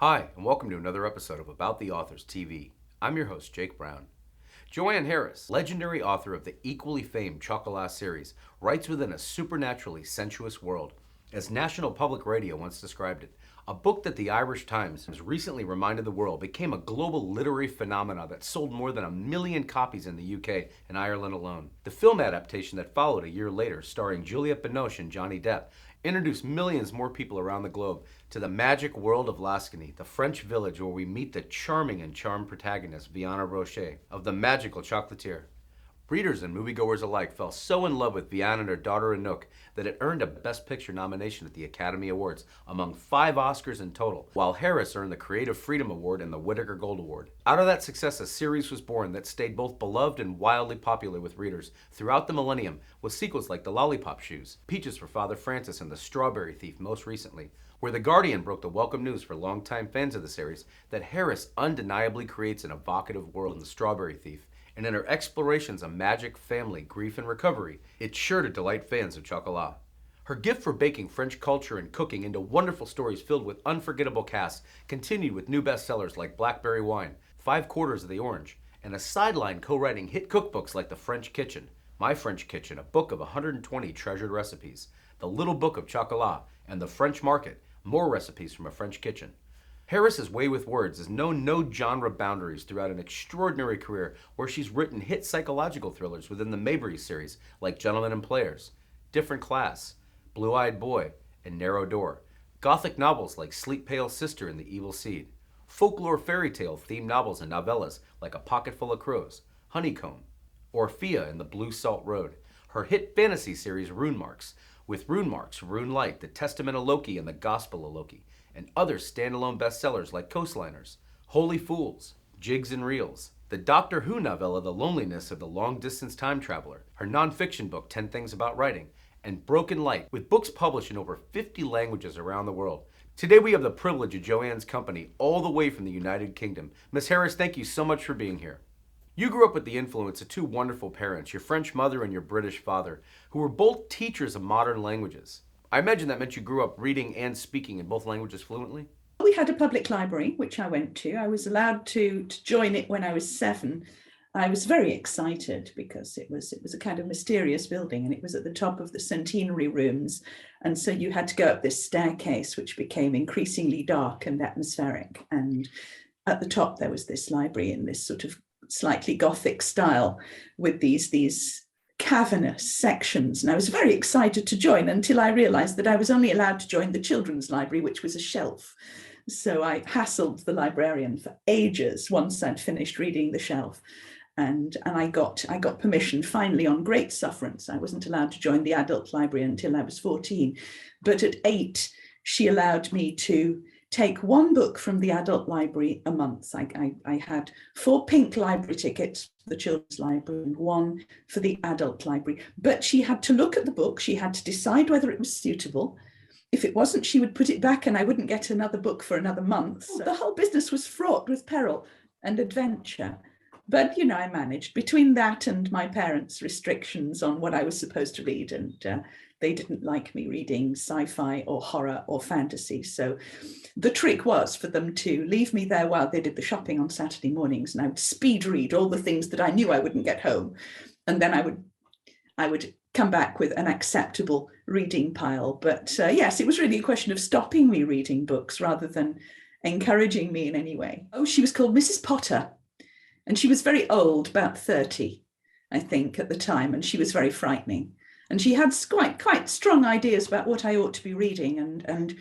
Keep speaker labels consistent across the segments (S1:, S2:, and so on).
S1: Hi, and welcome to another episode of About the Authors TV. I'm your host, Jake Brown. Joanne Harris, legendary author of the equally famed Chocolat series, writes within a supernaturally sensuous world. As National Public Radio once described it, a book that the Irish Times has recently reminded the world became a global literary phenomenon that sold more than 1 million copies in the UK and Ireland alone. The film adaptation that followed a year later, starring Juliette Binoche and Johnny Depp, introduced millions more people around the globe to the magic world of Lascaux, the French village where we meet the charming and charmed protagonist, Vianna Rocher, of the magical chocolatier. Readers and moviegoers alike fell so in love with Vianna and her daughter Anouk that it earned a Best Picture nomination at the Academy Awards, among 5 Oscars in total, while Harris earned the Creative Freedom Award and the Whitaker Gold Award. Out of that success, a series was born that stayed both beloved and wildly popular with readers throughout the millennium, with sequels like The Lollipop Shoes, Peaches for Father Francis, and The Strawberry Thief most recently, where The Guardian broke the welcome news for longtime fans of the series that Harris undeniably creates an evocative world in The Strawberry Thief, and in her explorations of magic, family, grief, and recovery, it's sure to delight fans of Chocolat. Her gift for baking French culture and cooking into wonderful stories filled with unforgettable casts continued with new bestsellers like Blackberry Wine, 5/4 of the Orange, and a sideline co-writing hit cookbooks like The French Kitchen, My French Kitchen, a book of 120 treasured recipes, The Little Book of Chocolat, and The French Market, more recipes from a French kitchen. Harris's way with words has known no genre boundaries throughout an extraordinary career where she's written hit psychological thrillers within the Maybury series like Gentlemen and Players, Different Class, Blue-Eyed Boy, and Narrow Door, gothic novels like Sleep Pale Sister and The Evil Seed, folklore fairy tale themed novels and novellas like A Pocketful of Crows, Honeycomb, Orphea and The Blue Salt Road, her hit fantasy series Rune Marks, with Rune Marks, Rune Light, The Testament of Loki, and The Gospel of Loki, and other standalone bestsellers like Coastliners, Holy Fools, Jigs and Reels, the Doctor Who novella The Loneliness of the Long-Distance Time Traveler, her nonfiction book 10 Things About Writing, and Broken Light, with books published in over 50 languages around the world. Today we have the privilege of Joanne's company all the way from the United Kingdom. Miss Harris, thank you so much for being here. You grew up with the influence of 2 wonderful parents, your French mother and your British father, who were both teachers of modern languages. I imagine that meant you grew up reading and speaking in both languages fluently?
S2: We had a public library, which I went to. I was allowed to join it when I was 7. I was very excited because it was a kind of mysterious building and it was at the top of the centenary rooms. And so you had to go up this staircase, which became increasingly dark and atmospheric. And at the top, there was this library in this sort of slightly Gothic style with these cavernous sections, and I was very excited to join until I realized that I was only allowed to join the children's library, which was a shelf. So I hassled the librarian for ages once I'd finished reading the shelf, and I got permission finally on great sufferance. I wasn't allowed to join the adult library until I was 14, but at 8 she allowed me to take 1 book from the adult library a month. I had 4 pink library tickets for the children's library and 1 for the adult library. But she had to look at the book. She had to decide whether it was suitable. If it wasn't, she would put it back and I wouldn't get another book for another month. So the whole business was fraught with peril and adventure. But, I managed between that and my parents' restrictions on what I was supposed to read. And they didn't like me reading sci-fi or horror or fantasy. So the trick was for them to leave me there while they did the shopping on Saturday mornings. And I would speed read all the things that I knew I wouldn't get home. And then I would come back with an acceptable reading pile. But yes, it was really a question of stopping me reading books rather than encouraging me in any way. Oh, she was called Mrs. Potter. And she was very old, about 30, I think, at the time. And she was very frightening. And she had quite strong ideas about what I ought to be reading. And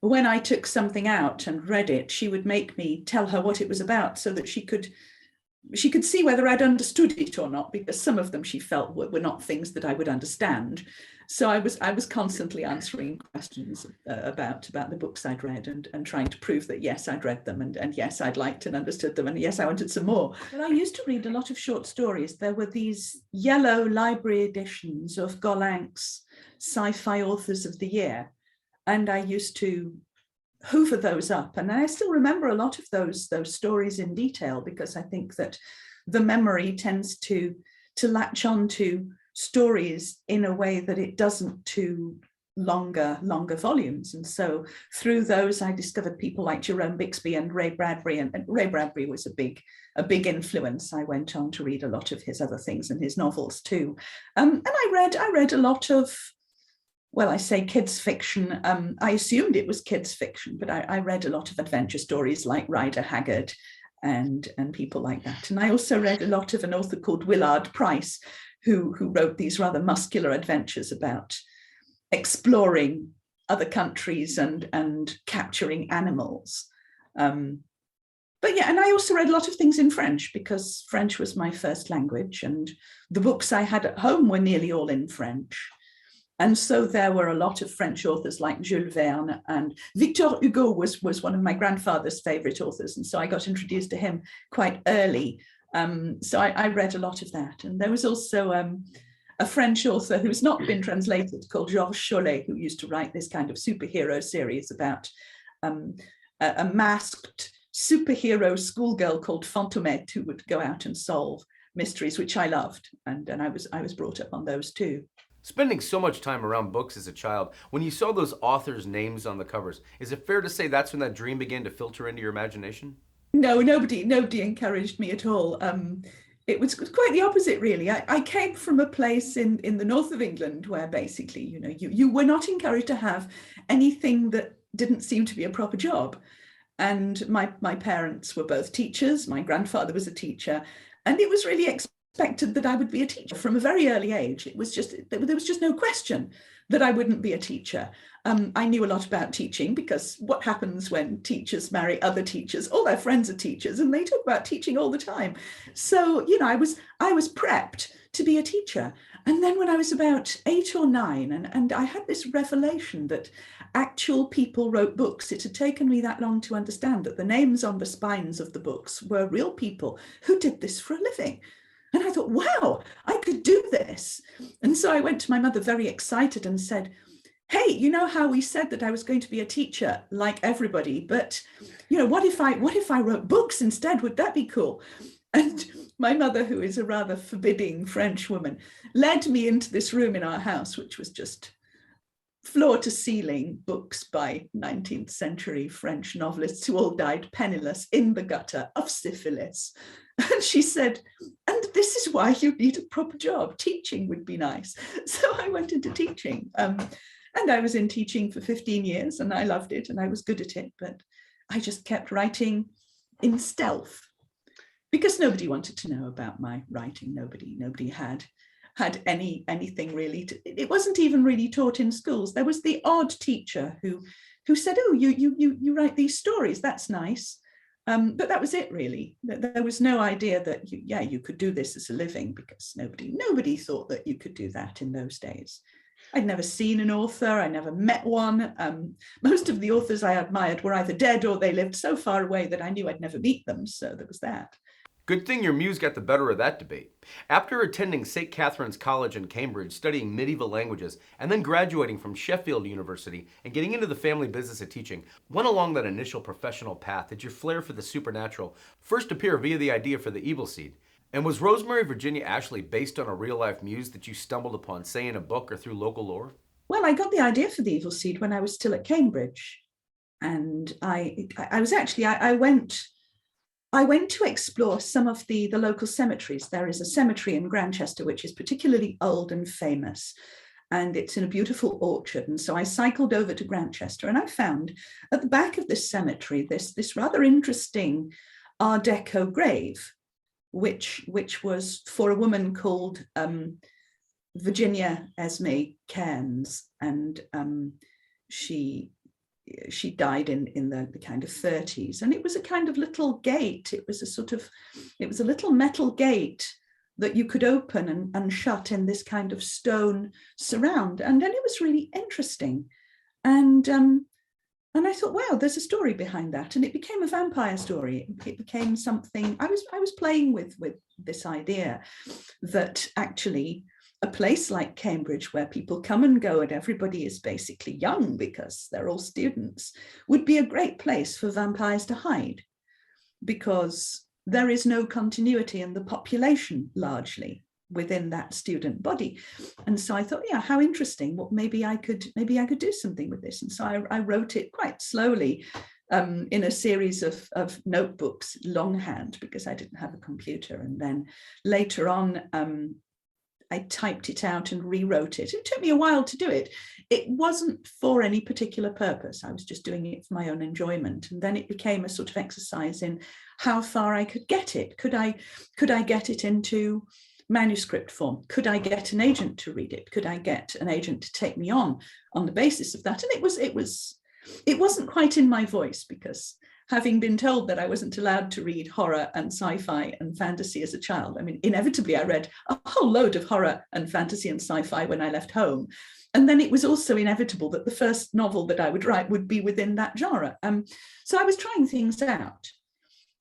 S2: when I took something out and read it, she would make me tell her what it was about so that she could see whether I'd understood it or not, because some of them she felt were not things that I would understand. So I was constantly answering questions about the books I'd read and trying to prove that, yes, I'd read them and yes, I'd liked and understood them. And yes, I wanted some more. But I used to read a lot of short stories. There were these yellow library editions of Golanc's Sci-Fi Authors of the Year. And I used to hoover those up. And I still remember a lot of those stories in detail, because I think that the memory tends to latch on to stories in a way that it doesn't to longer volumes. And so through those, I discovered people like Jerome Bixby and Ray Bradbury, and Ray Bradbury was a big influence. I went on to read a lot of his other things and his novels too. And I read a lot of, well, I say kids fiction. I assumed it was kids fiction, but I read a lot of adventure stories like Rider Haggard and people like that. And I also read a lot of an author called Willard Price, who wrote these rather muscular adventures about exploring other countries and capturing animals. But yeah, and I also read a lot of things in French because French was my first language, and the books I had at home were nearly all in French. And so there were a lot of French authors like Jules Verne, and Victor Hugo was one of my grandfather's favorite authors. And so I got introduced to him quite early. So I read a lot of that. And there was also a French author who's not been translated called Georges Chollet, who used to write this kind of superhero series about a masked superhero schoolgirl called Fantomette who would go out and solve mysteries, which I loved. And I was brought up on those too.
S1: Spending so much time around books as a child, when you saw those authors' names on the covers, is it fair to say that's when that dream began to filter into your imagination?
S2: No, nobody encouraged me at all. It was quite the opposite, really. I came from a place in the north of England where basically, you were not encouraged to have anything that didn't seem to be a proper job. And my parents were both teachers. My grandfather was a teacher, and it was really expected that I would be a teacher from a very early age. There was just no question that I wouldn't be a teacher. I knew a lot about teaching because what happens when teachers marry other teachers? All their friends are teachers and they talk about teaching all the time. So, I was prepped to be a teacher. And then when I was about 8 or 9, and I had this revelation that actual people wrote books. It had taken me that long to understand that the names on the spines of the books were real people who did this for a living. And I thought, wow, I could do this. And so I went to my mother very excited and said, hey, you know how we said that I was going to be a teacher like everybody, but what if I wrote books instead? Would that be cool? And my mother, who is a rather forbidding French woman, led me into this room in our house, which was just floor to ceiling books by 19th century French novelists who all died penniless in the gutter of syphilis. And she said, and this is why you need a proper job. Teaching would be nice. So I went into teaching. And I was in teaching for 15 years and I loved it and I was good at it. But I just kept writing in stealth because nobody wanted to know about my writing. Nobody had anything really. It wasn't even really taught in schools. There was the odd teacher who said, oh, you write these stories. That's nice. But that was it, really. There was no idea that you could do this as a living because nobody thought that you could do that in those days. I'd never seen an author. I never met one. Most of the authors I admired were either dead or they lived so far away that I knew I'd never meet them. So there was that.
S1: Good thing your muse got the better of that debate. After attending St. Catherine's College in Cambridge, studying medieval languages, and then graduating from Sheffield University and getting into the family business of teaching, when along that initial professional path did your flair for the supernatural first appear via the idea for the Evil Seed? And was Rosemary, Virginia Ashley based on a real-life muse that you stumbled upon, say in a book or through local lore?
S2: Well, I got the idea for the Evil Seed when I was still at Cambridge. And I went to explore some of the local cemeteries. There is a cemetery in Grantchester, which is particularly old and famous, and it's in a beautiful orchard. And so I cycled over to Grantchester and I found at the back of this cemetery, this rather interesting Art Deco grave, which was for a woman called Virginia Esme Cairns. And she died in the kind of 30s, and it was a kind of little gate. It was a little metal gate that you could open and shut in this kind of stone surround, and then it was really interesting. And I thought, wow, there's a story behind that, and it became a vampire story. It became something. I was playing with this idea that actually a place like Cambridge, where people come and go and everybody is basically young because they're all students, would be a great place for vampires to hide, because there is no continuity in the population largely. within that student body. And so I thought, yeah, how interesting. Well, maybe I could do something with this. And so I wrote it quite slowly in a series of notebooks, longhand, because I didn't have a computer. And then later on, I typed it out and rewrote it. It took me a while to do it. It wasn't for any particular purpose. I was just doing it for my own enjoyment. And then it became a sort of exercise in how far I could get it. Could I get it into manuscript form? Could I get an agent to read it? Could I get an agent to take me on the basis of that? And it wasn't quite in my voice, because having been told that I wasn't allowed to read horror and sci-fi and fantasy as a child, I mean, inevitably I read a whole load of horror and fantasy and sci-fi when I left home. And then it was also inevitable that the first novel that I would write would be within that genre. So I was trying things out.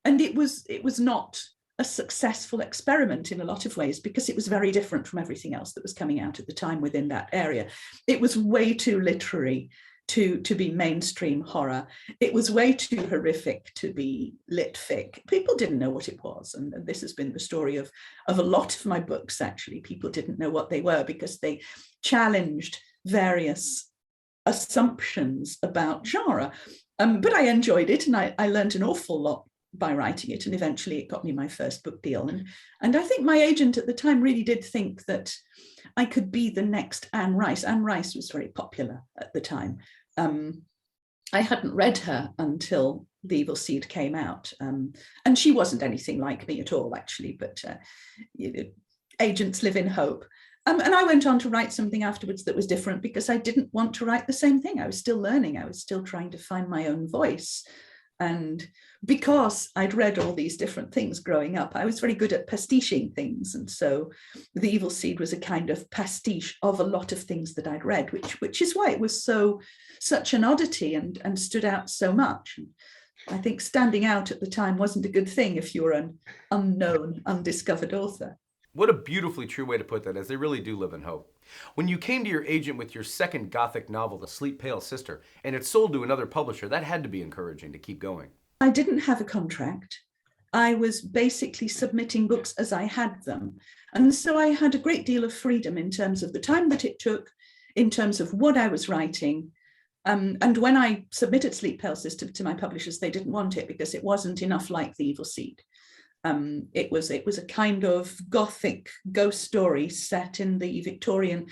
S2: And it was not a successful experiment in a lot of ways, because it was very different from everything else that was coming out at the time within that area. It was way too literary to be mainstream horror. It was way too horrific to be lit fic. People didn't know what it was. And this has been the story of a lot of my books, actually. People didn't know what they were because they challenged various assumptions about genre. But I enjoyed it, and I learned an awful lot by writing it. And eventually it got me my first book deal. And I think my agent at the time really did think that I could be the next Anne Rice. Anne Rice was very popular at the time. I hadn't read her until The Evil Seed came out. And she wasn't anything like me at all, actually, but agents live in hope. And I went on to write something afterwards that was different, because I didn't want to write the same thing. I was still learning. I was still trying to find my own voice. And because I'd read all these different things growing up, I was very good at pastiching things. And so The Evil Seed was a kind of pastiche of a lot of things that I'd read, which is why it was such an oddity and stood out so much. And I think standing out at the time wasn't a good thing if you were an unknown, undiscovered author.
S1: What a beautifully true way to put that, as they really do live in hope. When you came to your agent with your second Gothic novel, The Sleep Pale Sister, and it sold to another publisher, that had to be encouraging to keep going.
S2: I didn't have a contract. I was basically submitting books as I had them. And so I had a great deal of freedom in terms of the time that it took, in terms of what I was writing. And when I submitted Sleep Pale Sister to my publishers, they didn't want it because it wasn't enough like The Evil Seed. It was a kind of Gothic ghost story set in the Victorian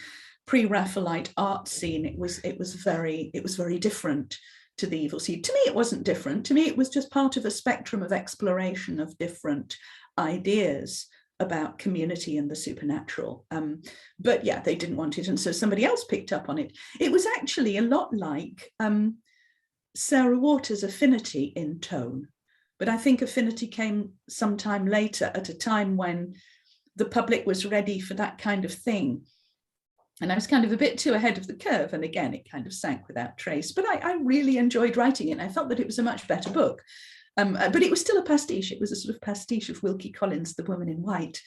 S2: pre-Raphaelite art scene. It was very different to The Evil Seed. To me, it wasn't different. To me, it was just part of a spectrum of exploration of different ideas about community and the supernatural. But yeah, they didn't want it, and so somebody else picked up on it. It was actually a lot like Sarah Waters' Affinity in tone. But I think Affinity came sometime later, at a time when the public was ready for that kind of thing. And I was kind of a bit too ahead of the curve. And again, it kind of sank without trace. But I really enjoyed writing it. And I felt that it was a much better book. But it was still a pastiche. It was a sort of pastiche of Wilkie Collins' The Woman in White.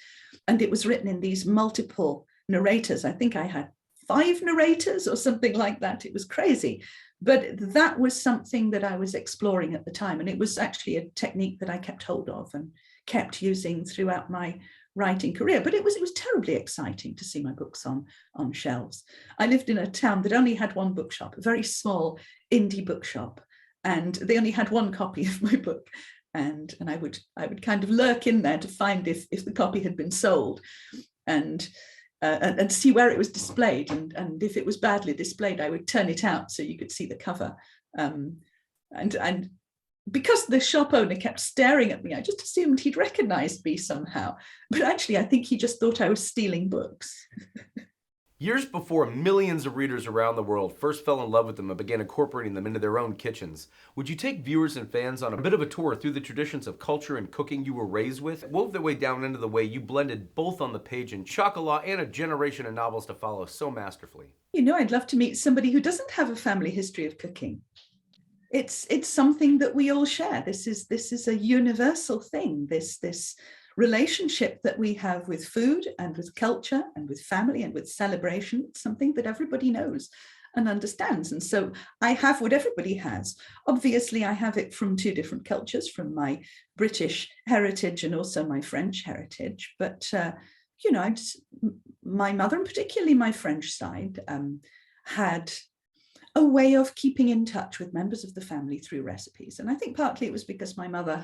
S2: And it was written in these multiple narrators. I think I had 5 narrators or something like that. It was crazy. But that was something that I was exploring at the time. And it was actually a technique that I kept hold of and kept using throughout my writing career. But it was terribly exciting to see my books on shelves. I lived in a town that only had one bookshop, a very small indie bookshop. And they only had one copy of my book. And I would kind of lurk in there to find if the copy had been sold. And see where it was displayed, and if it was badly displayed, I would turn it out so you could see the cover. And because the shop owner kept staring at me, I just assumed he'd recognized me somehow. But actually, I think he just thought I was stealing books.
S1: Years before millions of readers around the world first fell in love with them and began incorporating them into their own kitchens, would you take viewers and fans on a bit of a tour through the traditions of culture and cooking you were raised with? Wove their way down into the way you blended both on the page in Chocolat and a generation of novels to follow so masterfully.
S2: You know, I'd love to meet somebody who doesn't have a family history of cooking. It's something that we all share. This is a universal thing. This relationship that we have with food and with culture and with family and with celebration. It's something that everybody knows and understands. And so I have what everybody has. Obviously, I have it from 2 different cultures, from my British heritage and also my French heritage. But my mother, and particularly my French side, had a way of keeping in touch with members of the family through recipes. And I think partly it was because my mother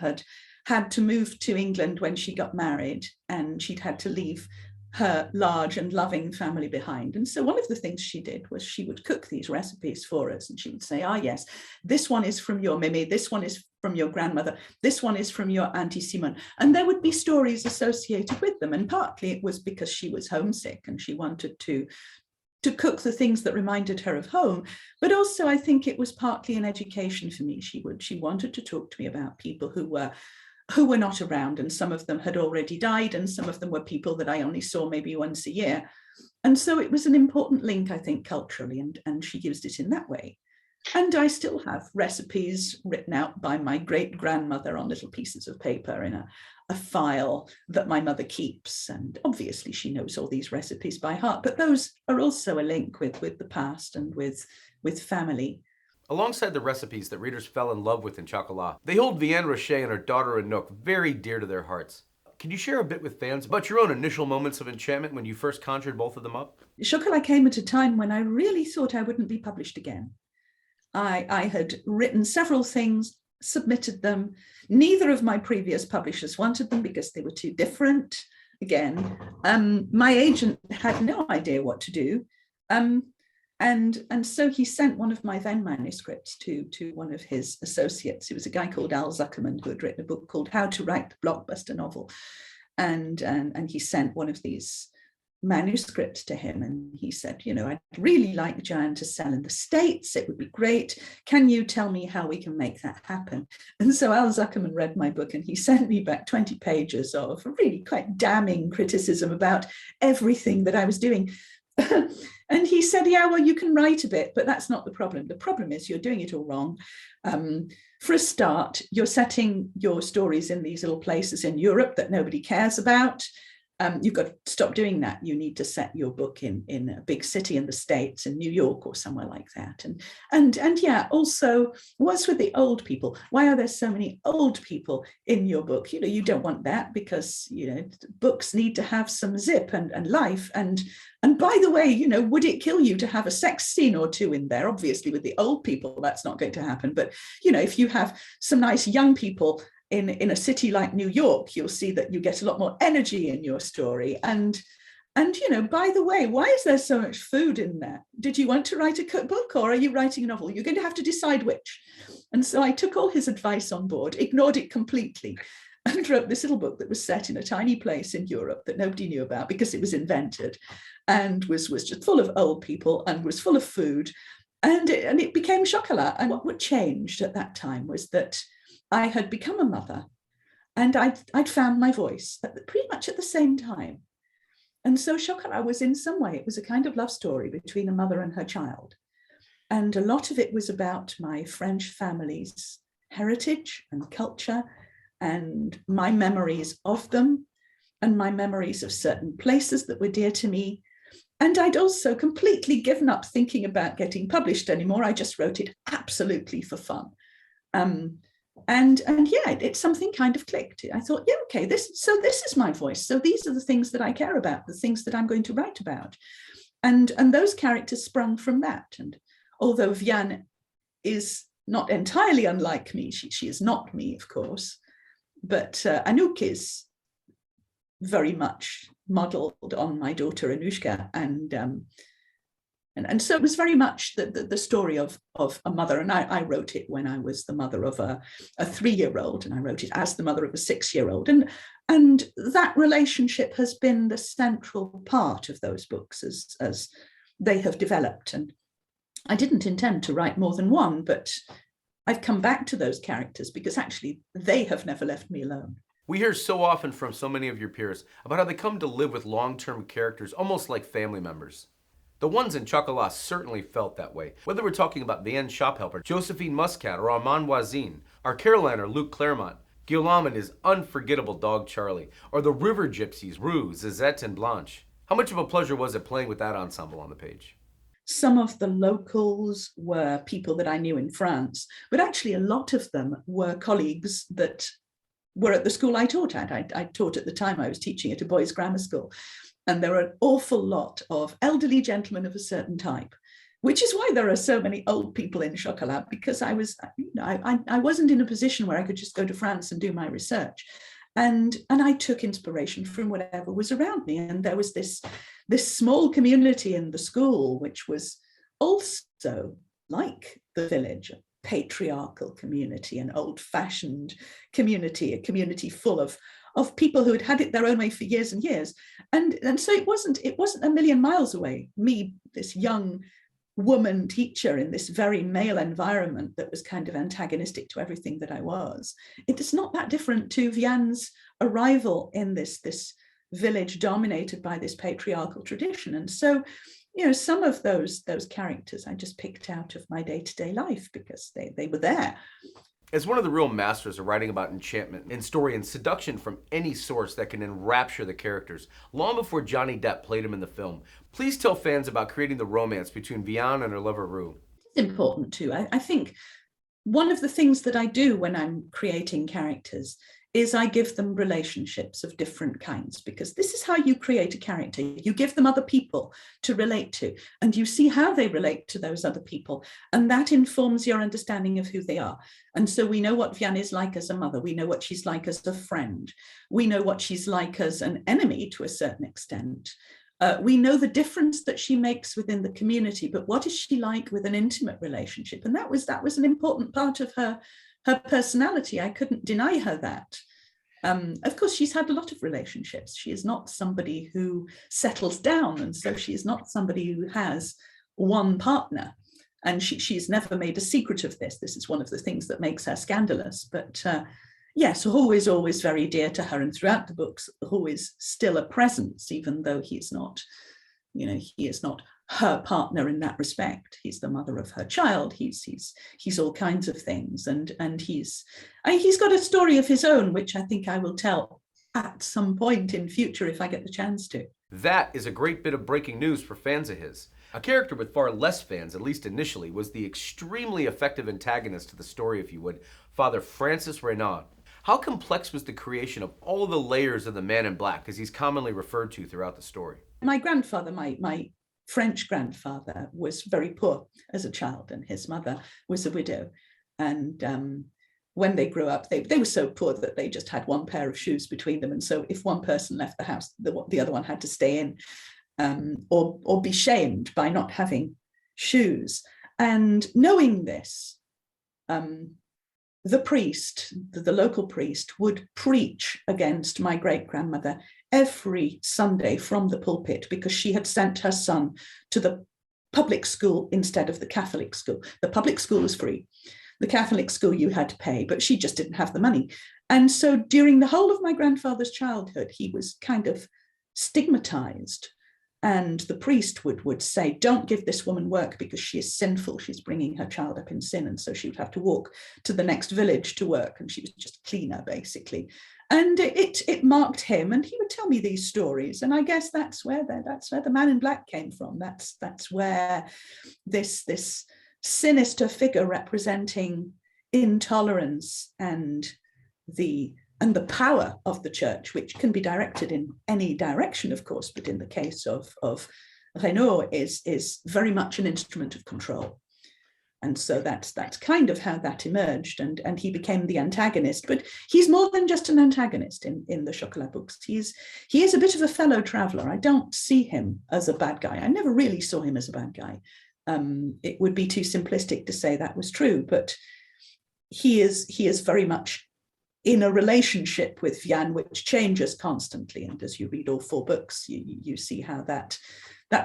S2: had to move to England when she got married, and she'd had to leave her large and loving family behind. And so one of the things she did was she would cook these recipes for us, and she would say, yes, this one is from your Mimi, this one is from your grandmother, this one is from your Auntie Simone. And there would be stories associated with them. And partly it was because she was homesick and she wanted to cook the things that reminded her of home. But also I think it was partly an education for me. She wanted to talk to me about people who were not around, and some of them had already died, and some of them were people that I only saw maybe once a year. And so it was an important link, I think, culturally, and she used it in that way. And I still have recipes written out by my great grandmother on little pieces of paper in a file that my mother keeps. And obviously she knows all these recipes by heart, but those are also a link with the past and with family.
S1: Alongside the recipes that readers fell in love with in Chocolat, they hold Vianne Rocher and her daughter Anouk very dear to their hearts. Can you share a bit with fans about your own initial moments of enchantment when you first conjured both of them up?
S2: Chocolat came at a time when I really thought I wouldn't be published again. I had written several things, submitted them. Neither of my previous publishers wanted them because they were too different. Again, my agent had no idea what to do. And so he sent one of my then manuscripts to one of his associates. It was a guy called Al Zuckerman who had written a book called How to Write the Blockbuster Novel. And he sent one of these manuscripts to him, and he said, I'd really like Joanne to sell in the States. It would be great. Can you tell me how we can make that happen? And so Al Zuckerman read my book, and he sent me back 20 pages of really quite damning criticism about everything that I was doing. And he said, well, you can write a bit, but that's not the problem. The problem is you're doing it all wrong. For a start, you're setting your stories in these little places in Europe that nobody cares about. You've got to stop doing that. You need to set your book in a big city in the States, in New York or somewhere like that. And yeah, also, what's with the old people? Why are there so many old people in your book? You don't want that, because books need to have some zip and life. And by the way, would it kill you to have a sex scene or two in there? Obviously, with the old people, that's not going to happen. But if you have some nice young people in a city like New York, you'll see that you get a lot more energy in your story. And by the way, why is there so much food in there? Did you want to write a cookbook, or are you writing a novel? You're going to have to decide which. And so I took all his advice on board, ignored it completely, and wrote this little book that was set in a tiny place in Europe that nobody knew about because it was invented, and was just full of old people and was full of food. And it became Chocolat. And what changed at that time was that I had become a mother, and I'd found my voice pretty much at the same time. And so Chocolat was, in some way, it was a kind of love story between a mother and her child. And a lot of it was about my French family's heritage and culture, and my memories of them, and my memories of certain places that were dear to me. And I'd also completely given up thinking about getting published anymore. I just wrote it absolutely for fun. And yeah, it's something kind of clicked. I thought, yeah, okay, this is my voice. So these are the things that I care about, the things that I'm going to write about. And those characters sprung from that. And although Vianne is not entirely unlike me, she is not me, of course, but Anouk is very much modeled on my daughter Anushka, and so it was very much the story of a mother. And I wrote it when I was the mother of a 3-year-old, and I wrote it as the mother of a 6-year-old. And that relationship has been the central part of those books as they have developed. And I didn't intend to write more than one, but I've come back to those characters because actually they have never left me alone.
S1: We hear so often from so many of your peers about how they come to live with long-term characters, almost like family members. The ones in Chocolat certainly felt that way. Whether we're talking about Vianne's shop helper, Josephine Muscat, or Armand Voisine, our Caroliner, Luc Claremont, Guillaume and his unforgettable dog Charlie, or the river gypsies, Rue, Zizette, and Blanche. How much of a pleasure was it playing with that ensemble on the page?
S2: Some of the locals were people that I knew in France, but actually a lot of them were colleagues that were at the school I taught at. I taught at the time, I was teaching at a boys' grammar school. And there are an awful lot of elderly gentlemen of a certain type, which is why there are so many old people in Chocolat, because I wasn't in a position where I could just go to France and do my research. And I took inspiration from whatever was around me. And there was this small community in the school, which was also like the village, a patriarchal community, an old-fashioned community, a community full of people who had it their own way for years and years. And so it wasn't a million miles away. Me, this young woman teacher in this very male environment that was kind of antagonistic to everything that I was. It is not that different to Vianne's arrival in this village dominated by this patriarchal tradition. And so, some of those characters I just picked out of my day-to-day life because they were there.
S1: As one of the real masters of writing about enchantment in story and seduction from any source that can enrapture the characters, long before Johnny Depp played him in the film, please tell fans about creating the romance between Vianne and her lover Rue.
S2: It's important too. I think one of the things that I do when I'm creating characters is I give them relationships of different kinds, because this is how you create a character. You give them other people to relate to, and you see how they relate to those other people, and that informs your understanding of who they are. And so we know what Vianne is like as a mother. We know what she's like as a friend. We know what she's like as an enemy to a certain extent. We know the difference that she makes within the community, but what is she like with an intimate relationship? And that was an important part of her personality. I couldn't deny her that. Of course, she's had a lot of relationships. She is not somebody who settles down, and so she is not somebody who has one partner. And she's never made a secret of this. This is one of the things that makes her scandalous. But yes, Hou is always very dear to her, and throughout the books, Hou is still a presence, even though he's not, he is not her partner in that respect. He's the mother of her child. He's all kinds of things, and he's got a story of his own, which I think I will tell at some point in future if I get the chance to.
S1: That is a great bit of breaking news for fans of his. A character with far less fans, at least initially, was the extremely effective antagonist to the story, if you would, Father Francis Renaud. How complex was the creation of all the layers of the Man in Black, as he's commonly referred to throughout the story?
S2: My grandfather, my French grandfather, was very poor as a child, and his mother was a widow. And when they grew up, they were so poor that they just had one pair of shoes between them. And so if one person left the house, the other one had to stay in, or be shamed by not having shoes. And knowing this, the priest, the local priest, would preach against my great-grandmother every Sunday from the pulpit, because she had sent her son to the public school instead of the Catholic school. The public school was free. The Catholic school you had to pay, but she just didn't have the money. And so during the whole of my grandfather's childhood, he was kind of stigmatized. And the priest would say, don't give this woman work because she is sinful. She's bringing her child up in sin. And so she would have to walk to the next village to work. And she was just a cleaner, basically. And it marked him. And he would tell me these stories. And I guess that's where the Man in Black came from. That's where this sinister figure representing intolerance and the power of the church, which can be directed in any direction, of course, but in the case of Renaud is very much an instrument of control. And so that's kind of how that emerged, and he became the antagonist. But he's more than just an antagonist in the Chocolat books. He is a bit of a fellow traveler. I don't see him as a bad guy. I never really saw him as a bad guy. It would be too simplistic to say that was true, but he is very much in a relationship with Vianne, which changes constantly. And as you read all 4 books, you see how that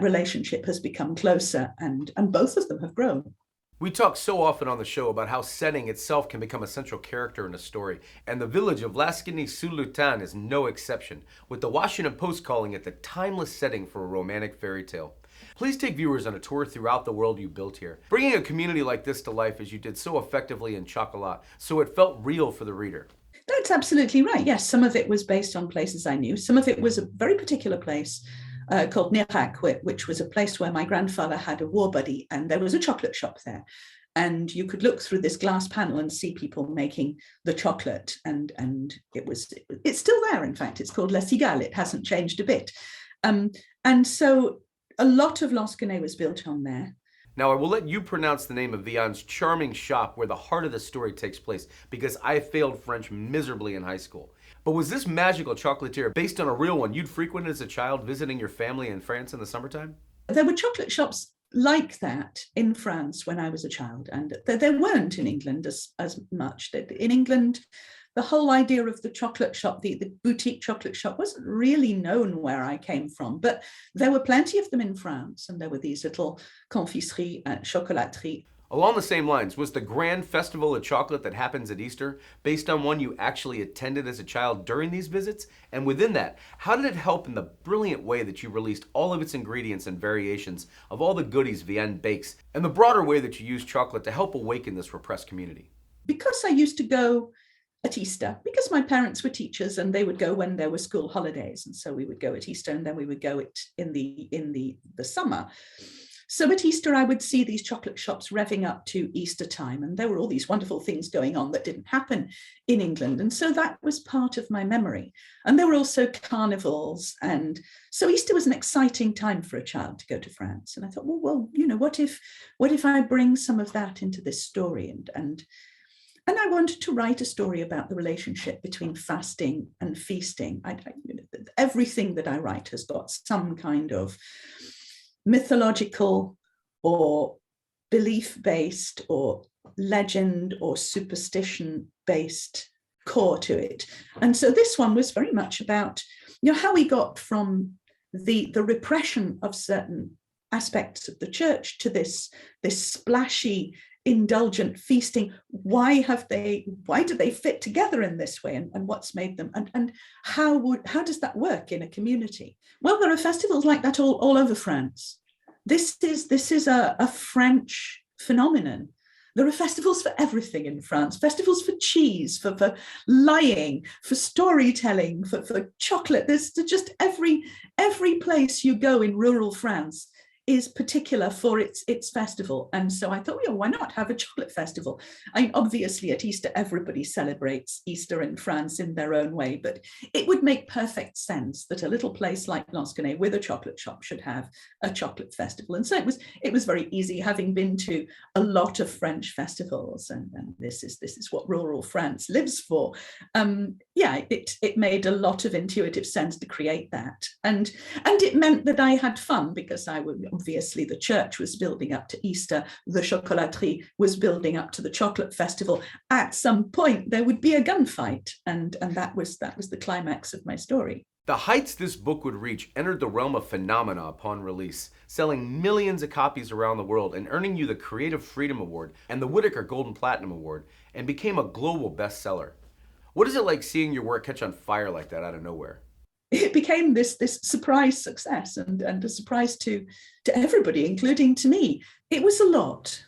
S2: relationship has become closer, and both of them have grown.
S1: We talk so often on the show about how setting itself can become a central character in a story, and the village of Lasqueny-sous-Lutain is no exception, with the Washington Post calling it the timeless setting for a romantic fairy tale. Please take viewers on a tour throughout the world you built here, bringing a community like this to life as you did so effectively in Chocolat, so it felt real for the reader.
S2: That's absolutely right. Yes, some of it was based on places I knew. Some of it was a very particular place called Nerac, which was a place where my grandfather had a war buddy, and there was a chocolate shop there. and you could look through this glass panel and see people making the chocolate, and it's still there. In fact, it's called La Cigale. It hasn't changed a bit. And so a lot of Lansquenet was built on there.
S1: Now, I will let you pronounce the name of Vianne's charming shop where the heart of the story takes place, because I failed French miserably in high school. But was this magical chocolatier based on a real one you'd frequented as a child visiting your family in France in the summertime?
S2: There were chocolate shops like that in France when I was a child, and there weren't in England as much. In England, the whole idea of the chocolate shop, the boutique chocolate shop, wasn't really known where I came from, but there were plenty of them in France, and there were these little confiseries and chocolateries.
S1: Along the same lines, was the Grand Festival of Chocolate that happens at Easter based on one you actually attended as a child during these visits? And within that, how did it help in the brilliant way that you released all of its ingredients and variations of all the goodies Vianne bakes, and the broader way that you use chocolate to help awaken this repressed community?
S2: Because I used to go at Easter, because my parents were teachers and they would go when there were school holidays, and so we would go at Easter, and then we would go in the summer. So at Easter, I would see these chocolate shops revving up to Easter time, and there were all these wonderful things going on that didn't happen in England. And so that was part of my memory. And there were also carnivals. And so Easter was an exciting time for a child to go to France. And I thought, well, what if I bring some of that into this story? And I wanted to write a story about the relationship between fasting and feasting. Everything that I write has got some kind of mythological or belief-based or legend or superstition-based core to it. And so this one was very much about, how we got from the repression of certain aspects of the church to this splashy, indulgent feasting. Why do they fit together in this way, and what's made them, and how does that work in a community? Well, there are festivals like that all over France. This is a French phenomenon. There are festivals for everything in France, festivals for cheese, for lying, for storytelling, for chocolate. There's just every place you go in rural France is particular for its festival. And so I thought, why not have a chocolate festival? I mean, obviously at Easter, everybody celebrates Easter in France in their own way, but it would make perfect sense that a little place like Lansquenet with a chocolate shop should have a chocolate festival. And so it was very easy, having been to a lot of French festivals, and this is what rural France lives for. It made a lot of intuitive sense to create that. And it meant that I had fun, because obviously the church was building up to Easter, the chocolaterie was building up to the chocolate festival. At some point there would be a gunfight, and that was the climax of my story.
S1: The heights this book would reach entered the realm of phenomena upon release, selling millions of copies around the world and earning you the Creative Freedom Award and the Whitaker Golden Platinum Award, and became a global bestseller. What is it like seeing your work catch on fire like that out of nowhere?
S2: It became this surprise success, and a surprise to everybody, including to me. It was a lot.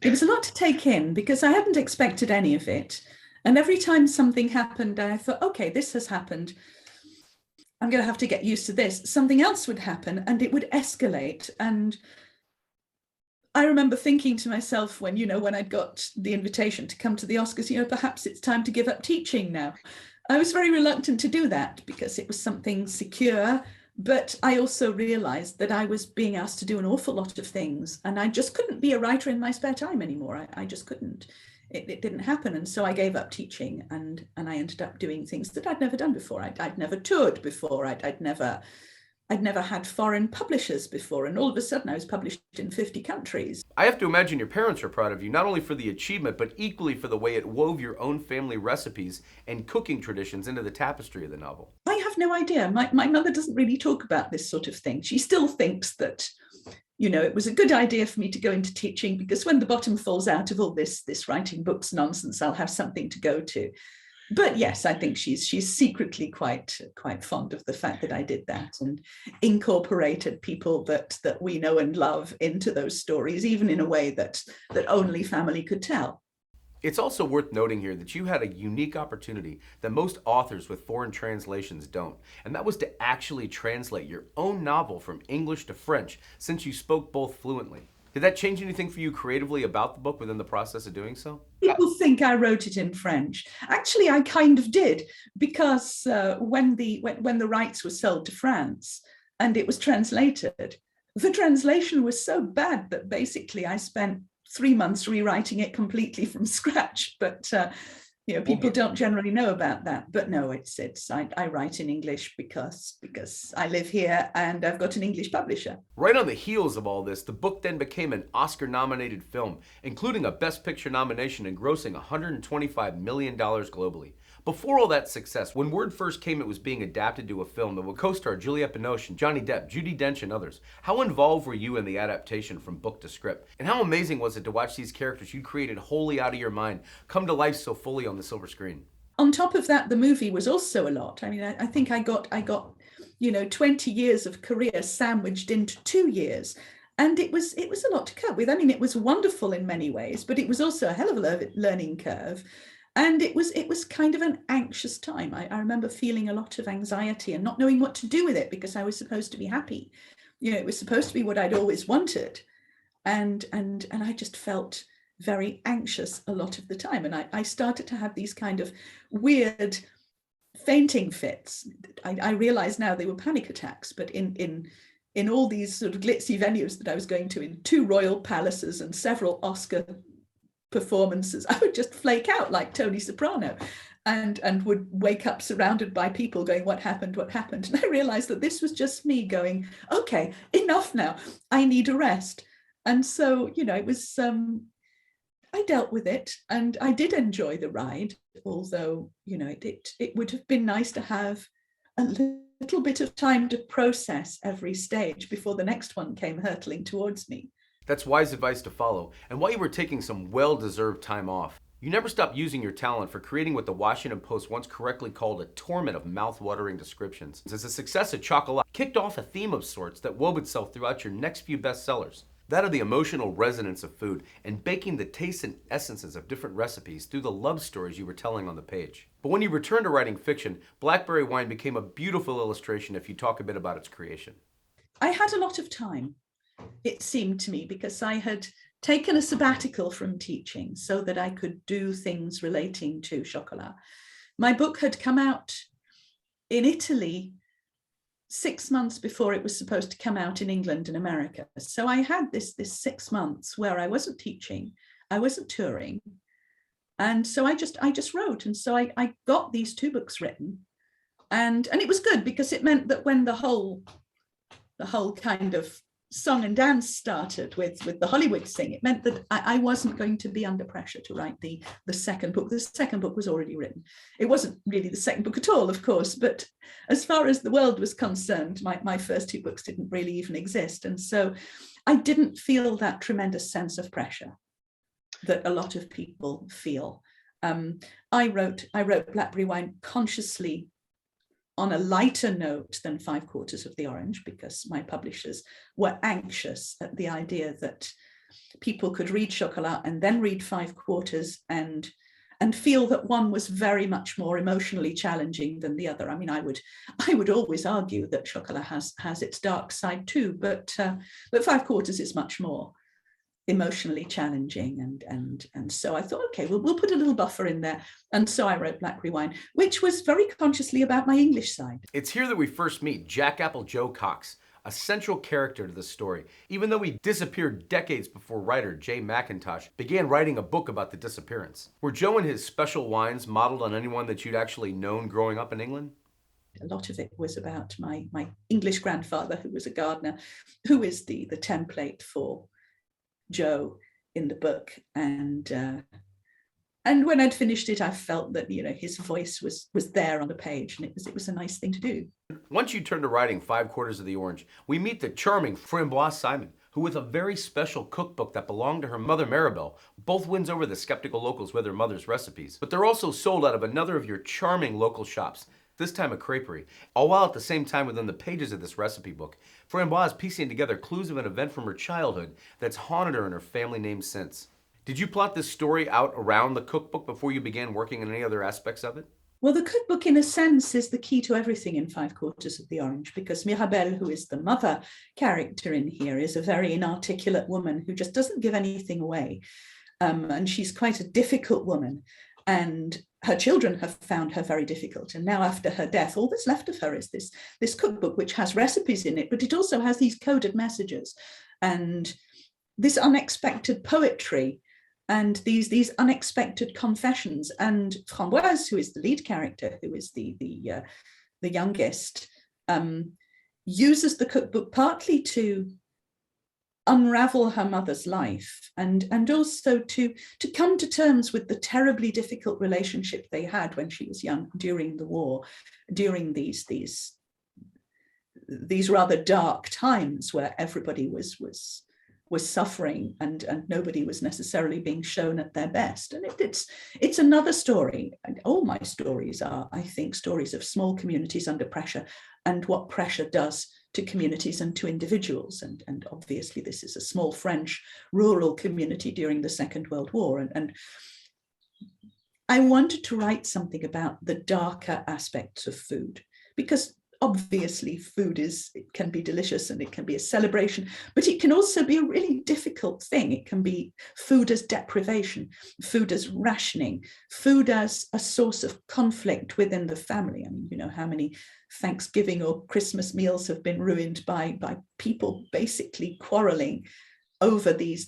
S2: It was a lot to take in, because I hadn't expected any of it. And every time something happened, I thought, okay, this has happened. I'm going to have to get used to this. Something else would happen and it would escalate. And I remember thinking to myself when I'd got the invitation to come to the Oscars, perhaps it's time to give up teaching now. I was very reluctant to do that because it was something secure, but I also realized that I was being asked to do an awful lot of things, and I just couldn't be a writer in my spare time anymore. I just couldn't. It didn't happen. And so I gave up teaching, and I ended up doing things that I'd never done before. I'd never toured before. I'd never had foreign publishers before, and all of a sudden I was published in 50 countries.
S1: I have to imagine your parents are proud of you, not only for the achievement, but equally for the way it wove your own family recipes and cooking traditions into the tapestry of the novel.
S2: I have no idea. My mother doesn't really talk about this sort of thing. She still thinks that, it was a good idea for me to go into teaching, because when the bottom falls out of all this writing books nonsense, I'll have something to go to. But yes, I think she's secretly quite fond of the fact that I did that and incorporated people that we know and love into those stories, even in a way that only family could tell.
S1: It's also worth noting here that you had a unique opportunity that most authors with foreign translations don't, and that was to actually translate your own novel from English to French, since you spoke both fluently. Did that change anything for you creatively about the book within the process of doing so?
S2: People think I wrote it in French. Actually, I kind of did, because when the rights were sold to France and it was translated, the translation was so bad that basically I spent 3 months rewriting it completely from scratch. But people don't generally know about that. But no, I write in English because I live here and I've got an English publisher.
S1: Right on the heels of all this, the book then became an Oscar-nominated film, including a Best Picture nomination and grossing $125 million globally. Before all that success, when word first came it was being adapted to a film that would co-star Juliette Binoche and Johnny Depp, Judi Dench, and others, how involved were you in the adaptation from book to script? And how amazing was it to watch these characters you created wholly out of your mind come to life so fully on the silver screen?
S2: On top of that, the movie was also a lot. I mean, I think I got 20 years of career sandwiched into 2 years. And it was a lot to cope with. I mean, it was wonderful in many ways, but it was also a hell of a learning curve. And it was kind of an anxious time. I remember feeling a lot of anxiety and not knowing what to do with it, because I was supposed to be happy. It was supposed to be what I'd always wanted. And I just felt very anxious a lot of the time. And I started to have these kind of weird fainting fits. I realize now they were panic attacks, but in all these sort of glitzy venues that I was going to, in 2 royal palaces and several Oscar performances, I would just flake out like Tony Soprano and would wake up surrounded by people going, what happened? And I realized that this was just me going, okay, enough now. I need a rest. And so, it was, I dealt with it and I did enjoy the ride, although, it would have been nice to have a little bit of time to process every stage before the next one came hurtling towards me.
S1: That's wise advice to follow. And while you were taking some well-deserved time off, you never stopped using your talent for creating what the Washington Post once correctly called a torment of mouth-watering descriptions. As the success of Chocolat kicked off a theme of sorts that wove itself throughout your next few bestsellers. That of the emotional resonance of food and baking the tastes and essences of different recipes through the love stories you were telling on the page. But when you returned to writing fiction, Blackberry Wine became a beautiful illustration if you talk a bit about its creation.
S2: I had a lot of time, it seemed to me, because I had taken a sabbatical from teaching so that I could do things relating to Chocolat. My book had come out in Italy 6 months before it was supposed to come out in England and America. So I had this 6 months where I wasn't teaching, I wasn't touring. And so I just wrote. And so I got these 2 books written. And it was good, because it meant that when the whole kind of song and dance started with the Hollywood thing, it meant that I wasn't going to be under pressure to write the second book. The second book was already written. It wasn't really the second book at all, of course, but as far as the world was concerned, my first 2 books didn't really even exist. And so I didn't feel that tremendous sense of pressure that a lot of people feel. I wrote Blackberry Wine consciously on a lighter note than 5/4 of the Orange, because my publishers were anxious at the idea that people could read Chocolat and then read 5/4 and feel that one was very much more emotionally challenging than the other. I mean, I would always argue that Chocolat has its dark side too, but 5/4 is much more emotionally challenging, and so I thought, okay, we'll put a little buffer in there. And so I wrote Blackberry Wine, which was very consciously about my English side.
S1: It's here that we first meet Jack Apple Joe Cox, a central character to the story, even though he disappeared decades before writer Jay McIntosh began writing a book about the disappearance. Were Joe and his special wines modeled on anyone that you'd actually known growing up in England?
S2: A lot of it was about my English grandfather, who was a gardener, who is the template for Joe in the book. And when I'd finished it, I felt that his voice was there on the page, and it was a nice thing to do.
S1: Once you turn to writing 5/4 of the Orange, we meet the charming Framboise Simon, who with a very special cookbook that belonged to her mother Maribel, both wins over the skeptical locals with her mother's recipes. But they're also sold out of another of your charming local shops, this time a creperie, all while at the same time within the pages of this recipe book, Framboise piecing together clues of an event from her childhood that's haunted her and her family name since. Did you plot this story out around the cookbook before you began working on any other aspects of it?
S2: Well, the cookbook, in a sense, is the key to everything in Five Quarters of the Orange, because Mirabelle, who is the mother character in here, is a very inarticulate woman who just doesn't give anything away. And she's quite a difficult woman. And her children have found her very difficult. And now, after her death, all that's left of her is this cookbook, which has recipes in it, but it also has these coded messages and this unexpected poetry and these unexpected confessions. And Framboise, who is the lead character, who is the youngest, uses the cookbook partly to unravel her mother's life and also to come to terms with the terribly difficult relationship they had when she was young during the war, during these rather dark times where everybody was suffering and nobody was necessarily being shown at their best. And it's another story. And all my stories are, I think, stories of small communities under pressure and what pressure does to communities and to individuals. And obviously this is a small French rural community during the Second World War. And I wanted to write something about the darker aspects of food, because obviously food it can be delicious and it can be a celebration, but it can also be a really difficult thing. It can be food as deprivation, food as rationing, food as a source of conflict within the family. I mean, you know, how many Thanksgiving or Christmas meals have been ruined by people basically quarreling over these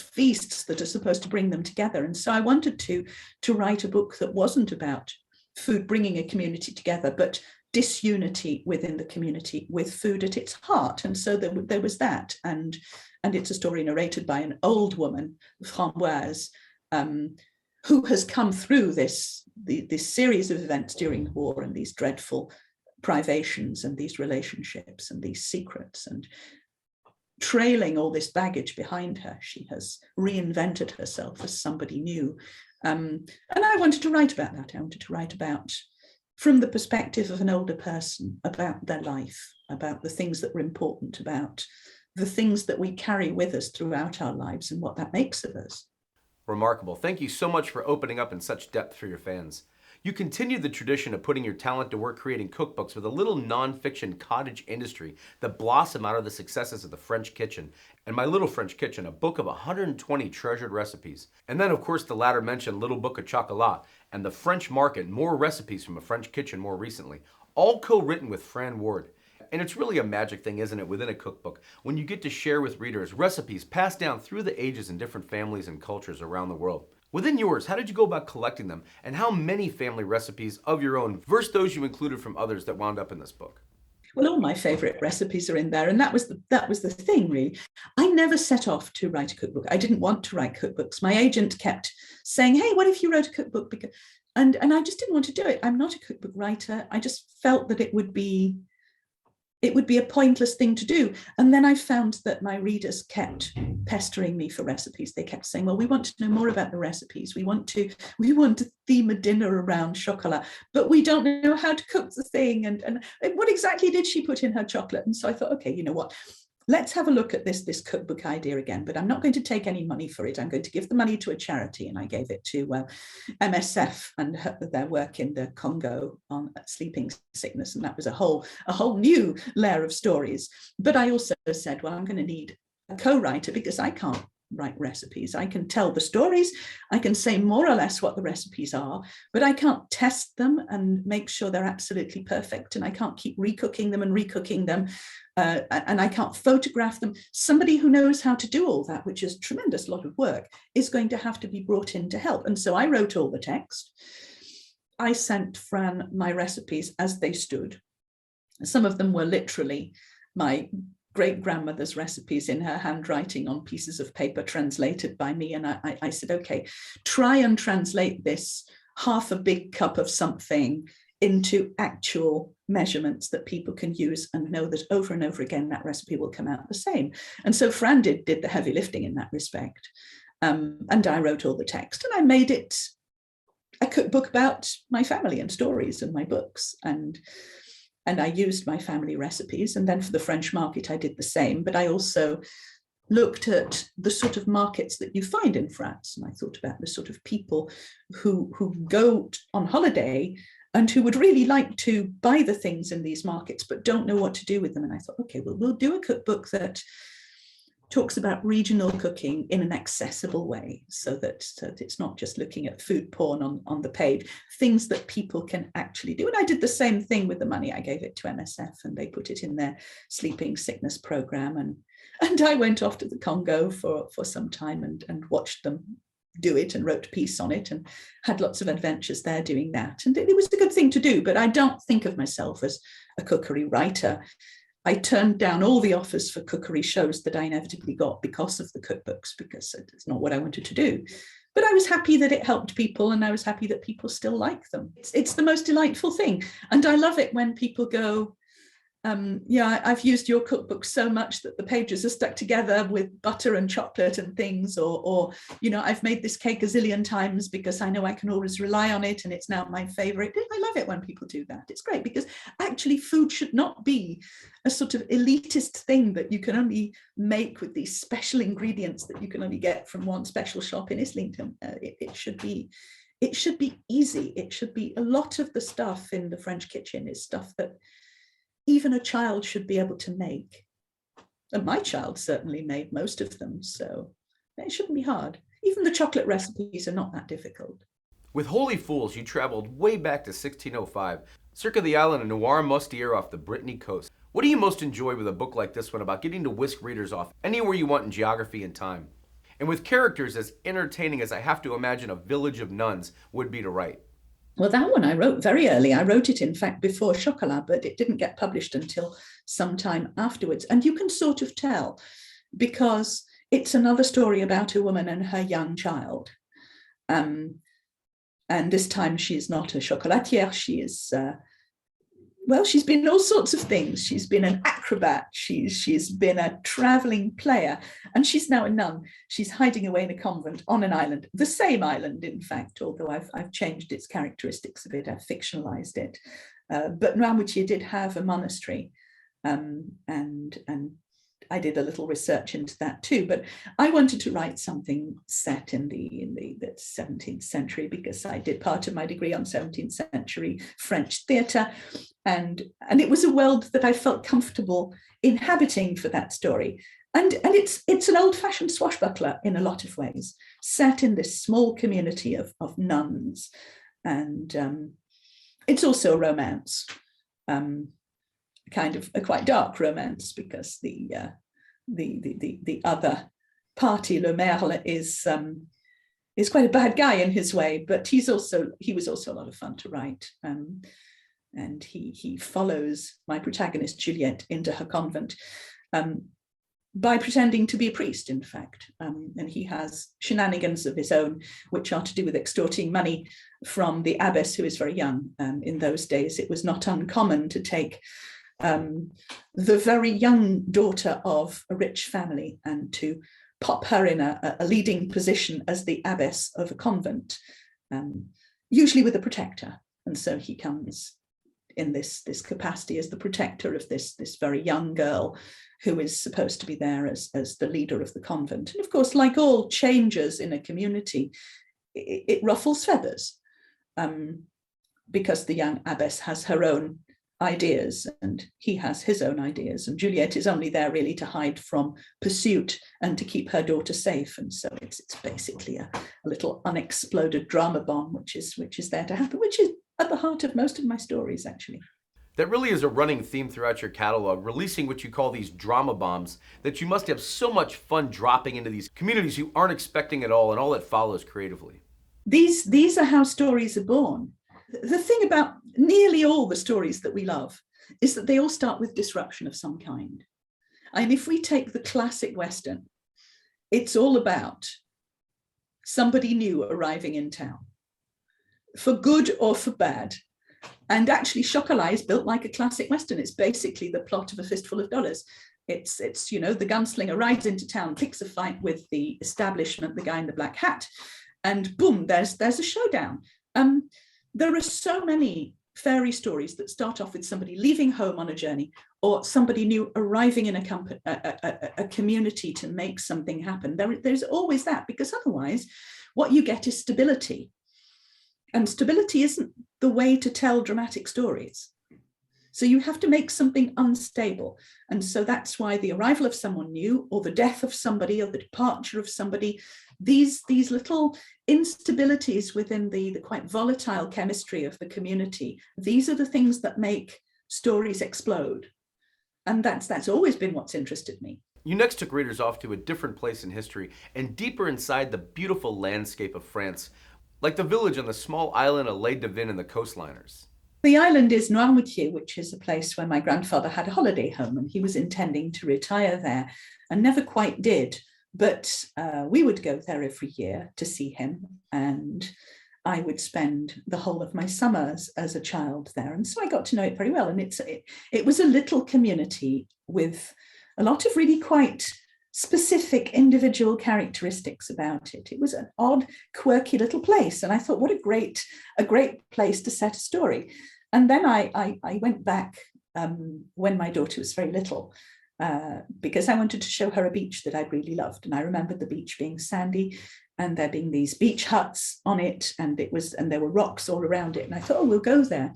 S2: feasts that are supposed to bring them together. And so I wanted to write a book that wasn't about food bringing a community together, but disunity within the community with food at its heart. And so there was that. And it's a story narrated by an old woman, Framboise, who has come through this series of events during the war and these dreadful privations and these relationships and these secrets, and trailing all this baggage behind her, she has reinvented herself as somebody new. And I wanted to write about that. I wanted to write about, from the perspective of an older person, about their life, about the things that were important, about the things that we carry with us throughout our lives and what that makes of us.
S1: Remarkable. Thank you so much for opening up in such depth for your fans. You continue the tradition of putting your talent to work creating cookbooks with a little non-fiction cottage industry that blossom out of the successes of the French Kitchen and My Little French Kitchen, a book of 120 treasured recipes. And then, of course, the latter mentioned Little Book of Chocolat and The French Market, more recipes from a French kitchen more recently, all co-written with Fran Ward. And it's really a magic thing, isn't it, within a cookbook, when you get to share with readers recipes passed down through the ages in different families and cultures around the world. Within yours, how did you go about collecting them, and how many family recipes of your own versus those you included from others that wound up in this book?
S2: Well, all my favorite recipes are in there, and that was the thing, really. I never set off to write a cookbook. I didn't want to write cookbooks. My agent kept saying, "Hey, what if you wrote a cookbook?" And I just didn't want to do it. I'm not a cookbook writer. I just felt that it would be a pointless thing to do. And then I found that my readers kept pestering me for recipes. They kept saying, well, we want to know more about the recipes. We want to theme a dinner around chocolat, but we don't know how to cook the thing. And what exactly did she put in her chocolate? And so I thought, okay, you know what? Let's have a look at this cookbook idea again, but I'm not going to take any money for it. I'm going to give the money to a charity. And I gave it to MSF and their work in the Congo on sleeping sickness. And that was a whole new layer of stories. But I also said, well, I'm going to need a co-writer because I can't write recipes. I can tell the stories. I can say more or less what the recipes are, but I can't test them and make sure they're absolutely perfect. And I can't keep recooking them. And I can't photograph them. Somebody who knows how to do all that, which is a tremendous lot of work, is going to have to be brought in to help. And so I wrote all the text. I sent Fran my recipes as they stood. Some of them were literally my great-grandmother's recipes in her handwriting on pieces of paper translated by me. And I said, okay, try and translate this half a big cup of something into actual measurements that people can use and know that over and over again, that recipe will come out the same. And so Fran did the heavy lifting in that respect. And I wrote all the text, and I made it a cookbook about my family and stories and my books. And I used my family recipes. And then for the French market, I did the same. But I also looked at the sort of markets that you find in France. And I thought about the sort of people who go on holiday and who would really like to buy the things in these markets, but don't know what to do with them. And I thought, okay, well, we'll do a cookbook that talks about regional cooking in an accessible way, so that it's not just looking at food porn on the page, things that people can actually do. And I did the same thing with the money. I gave it to MSF and they put it in their sleeping sickness program. And I went off to the Congo for some time and watched them do it and wrote a piece on it and had lots of adventures there doing that. And it was a good thing to do, but I don't think of myself as a cookery writer. I turned down all the offers for cookery shows that I inevitably got because of the cookbooks, because it's not what I wanted to do. But I was happy that it helped people, and I was happy that people still like them. It's the most delightful thing. And I love it when people go, yeah, I've used your cookbook so much that the pages are stuck together with butter and chocolate and things, or you know, I've made this cake a zillion times because I know I can always rely on it and it's now my favorite. I love it when people do that. It's great, because actually food should not be a sort of elitist thing that you can only make with these special ingredients that you can only get from one special shop in Islington. It should be easy. It should be, a lot of the stuff in the French kitchen is stuff that even a child should be able to make. And my child certainly made most of them, so it shouldn't be hard. Even the chocolate recipes are not that difficult.
S1: With Holy Fools, you traveled way back to 1605, circa the island of Noirmoutier off the Brittany coast. What do you most enjoy with a book like this one about getting to whisk readers off anywhere you want in geography and time? And with characters as entertaining as I have to imagine a village of nuns would be to write.
S2: Well, that one I wrote very early. I wrote it, in fact, before Chocolat, but it didn't get published until some time afterwards. And you can sort of tell, because it's another story about a woman and her young child. And this time she's not a chocolatière. She is, well, she's been all sorts of things. She's been an acrobat. She's been a traveling player, and she's now a nun. She's hiding away in a convent on an island, the same island, in fact, although I've changed its characteristics a bit. I've fictionalized it. But Noirmoutier did have a monastery, and I did a little research into that too. But I wanted to write something set in the 17th century, because I did part of my degree on 17th century French theatre. And it was a world that I felt comfortable inhabiting for that story. And it's an old-fashioned swashbuckler in a lot of ways, set in this small community of nuns. And it's also a romance, kind of a quite dark romance, because the other party, Le Merle, is quite a bad guy in his way, but he was also a lot of fun to write. And he follows my protagonist Juliette into her convent by pretending to be a priest, in fact. And he has shenanigans of his own, which are to do with extorting money from the abbess, who is very young. In those days, it was not uncommon to take the very young daughter of a rich family and to pop her in a leading position as the abbess of a convent, usually with a protector. And so he comes in this capacity as the protector of this very young girl who is supposed to be there as the leader of the convent. And of course, like all changes in a community, it ruffles feathers, because the young abbess has her own ideas and he has his own ideas, and Juliette is only there really to hide from pursuit and to keep her daughter safe. And so it's basically a little unexploded drama bomb which is there to happen, which is at the heart of most of my stories, actually.
S1: That really is a running theme throughout your catalog, releasing what you call these drama bombs that you must have so much fun dropping into these communities you aren't expecting at all, and all that follows creatively.
S2: These are how stories are born. The thing about nearly all the stories that we love is that they all start with disruption of some kind. And if we take the classic Western, it's all about somebody new arriving in town, for good or for bad. And actually, Chocolat is built like a classic Western. It's basically the plot of A Fistful of Dollars. It's the gunslinger rides into town, picks a fight with the establishment, the guy in the black hat, and boom, there's a showdown. There are so many fairy stories that start off with somebody leaving home on a journey, or somebody new arriving in a community to make something happen. There's always that, because otherwise what you get is stability. And stability isn't the way to tell dramatic stories. So you have to make something unstable. And so that's why the arrival of someone new, or the death of somebody, or the departure of somebody, these little instabilities within the quite volatile chemistry of the community, these are the things that make stories explode. And that's always been what's interested me.
S1: You next took readers off to a different place in history and deeper inside the beautiful landscape of France, like the village on the small island of Les Devins in the coastliners.
S2: The island is Noirmoutier, which is a place where my grandfather had a holiday home, and he was intending to retire there and never quite did. But we would go there every year to see him, and I would spend the whole of my summers as a child there. And so I got to know it very well. And it was a little community with a lot of really quite specific individual characteristics about it. It was an odd, quirky little place. And I thought, what a great place to set a story. And then I went back when my daughter was very little, because I wanted to show her a beach that I'd really loved. And I remembered the beach being sandy and there being these beach huts on it, and there were rocks all around it. And I thought, oh, we'll go there.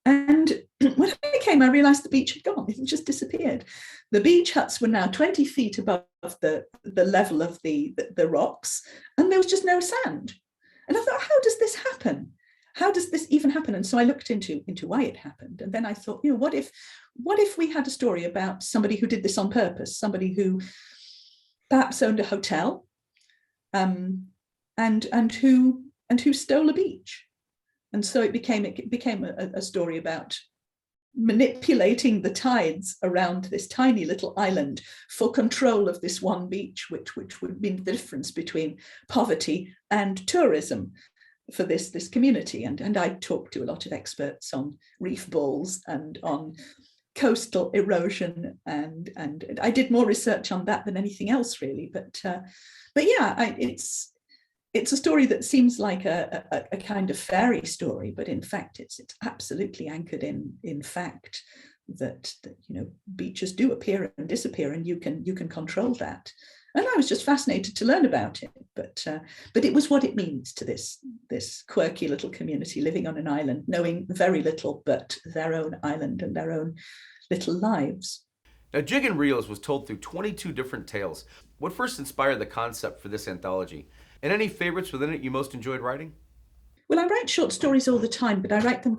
S2: And when I came, I realized the beach had gone. It had just disappeared. The beach huts were now 20 feet above the level of the rocks, and there was just no sand. And I thought, how does this happen? How does this even happen? And so I looked into why it happened. And then I thought, what if we had a story about somebody who did this on purpose, somebody who perhaps owned a hotel, and who stole a beach. And so it became a story about manipulating the tides around this tiny little island for control of this one beach, which would mean the difference between poverty and tourism for this community. And I talked to a lot of experts on reef balls and on coastal erosion, and I did more research on that than anything else, really. But yeah, it's a story that seems like a kind of fairy story, but in fact, it's absolutely anchored in fact that beaches do appear and disappear, and you can control that. And I was just fascinated to learn about it, but it was what it means to this quirky little community living on an island, knowing very little but their own island and their own little lives.
S1: Now, Jig and Reels was told through 22 different tales. What first inspired the concept for this anthology? And any favorites within it you most enjoyed writing?
S2: Well, I write short stories all the time, but I write them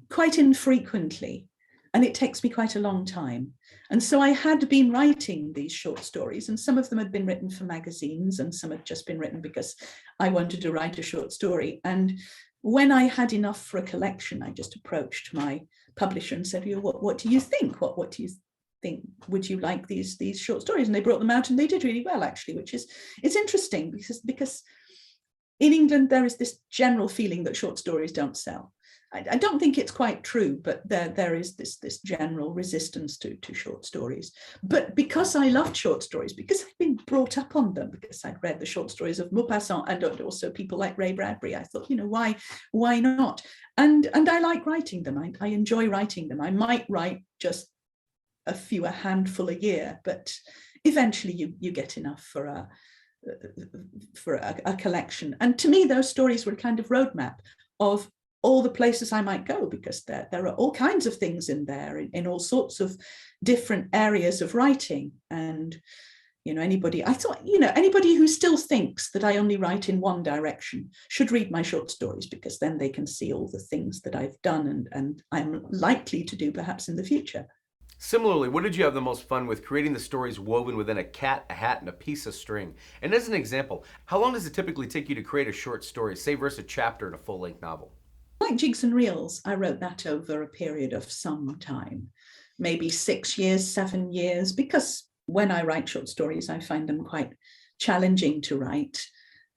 S2: quite infrequently, and it takes me quite a long time. And so I had been writing these short stories, and some of them had been written for magazines, and some had just been written because I wanted to write a short story. And when I had enough for a collection, I just approached my publisher and said, what do you think? What do you think? Would you like these short stories? And they brought them out, and they did really well, actually, it's interesting because in England there is this general feeling that short stories don't sell. I don't think it's quite true, but there is this general resistance to short stories. But because I loved short stories, because I've been brought up on them, because I'd read the short stories of Maupassant and also people like Ray Bradbury, I thought, why not? And I like writing them. I enjoy writing them. I might write just a handful a year, but eventually you get enough for a collection. And to me, those stories were a kind of roadmap of all the places I might go, because there are all kinds of things in there in all sorts of different areas of writing. And anybody who still thinks that I only write in one direction should read my short stories, because then they can see all the things that I've done and I'm likely to do perhaps in the future.
S1: Similarly, what did you have the most fun with creating the stories woven within a cat, a hat, and a piece of string? And as an example, how long does it typically take you to create a short story, say versus a chapter in a full-length novel?
S2: Like Jigs and Reels, I wrote that over a period of some time, maybe 6 years, 7 years, because when I write short stories, I find them quite challenging to write,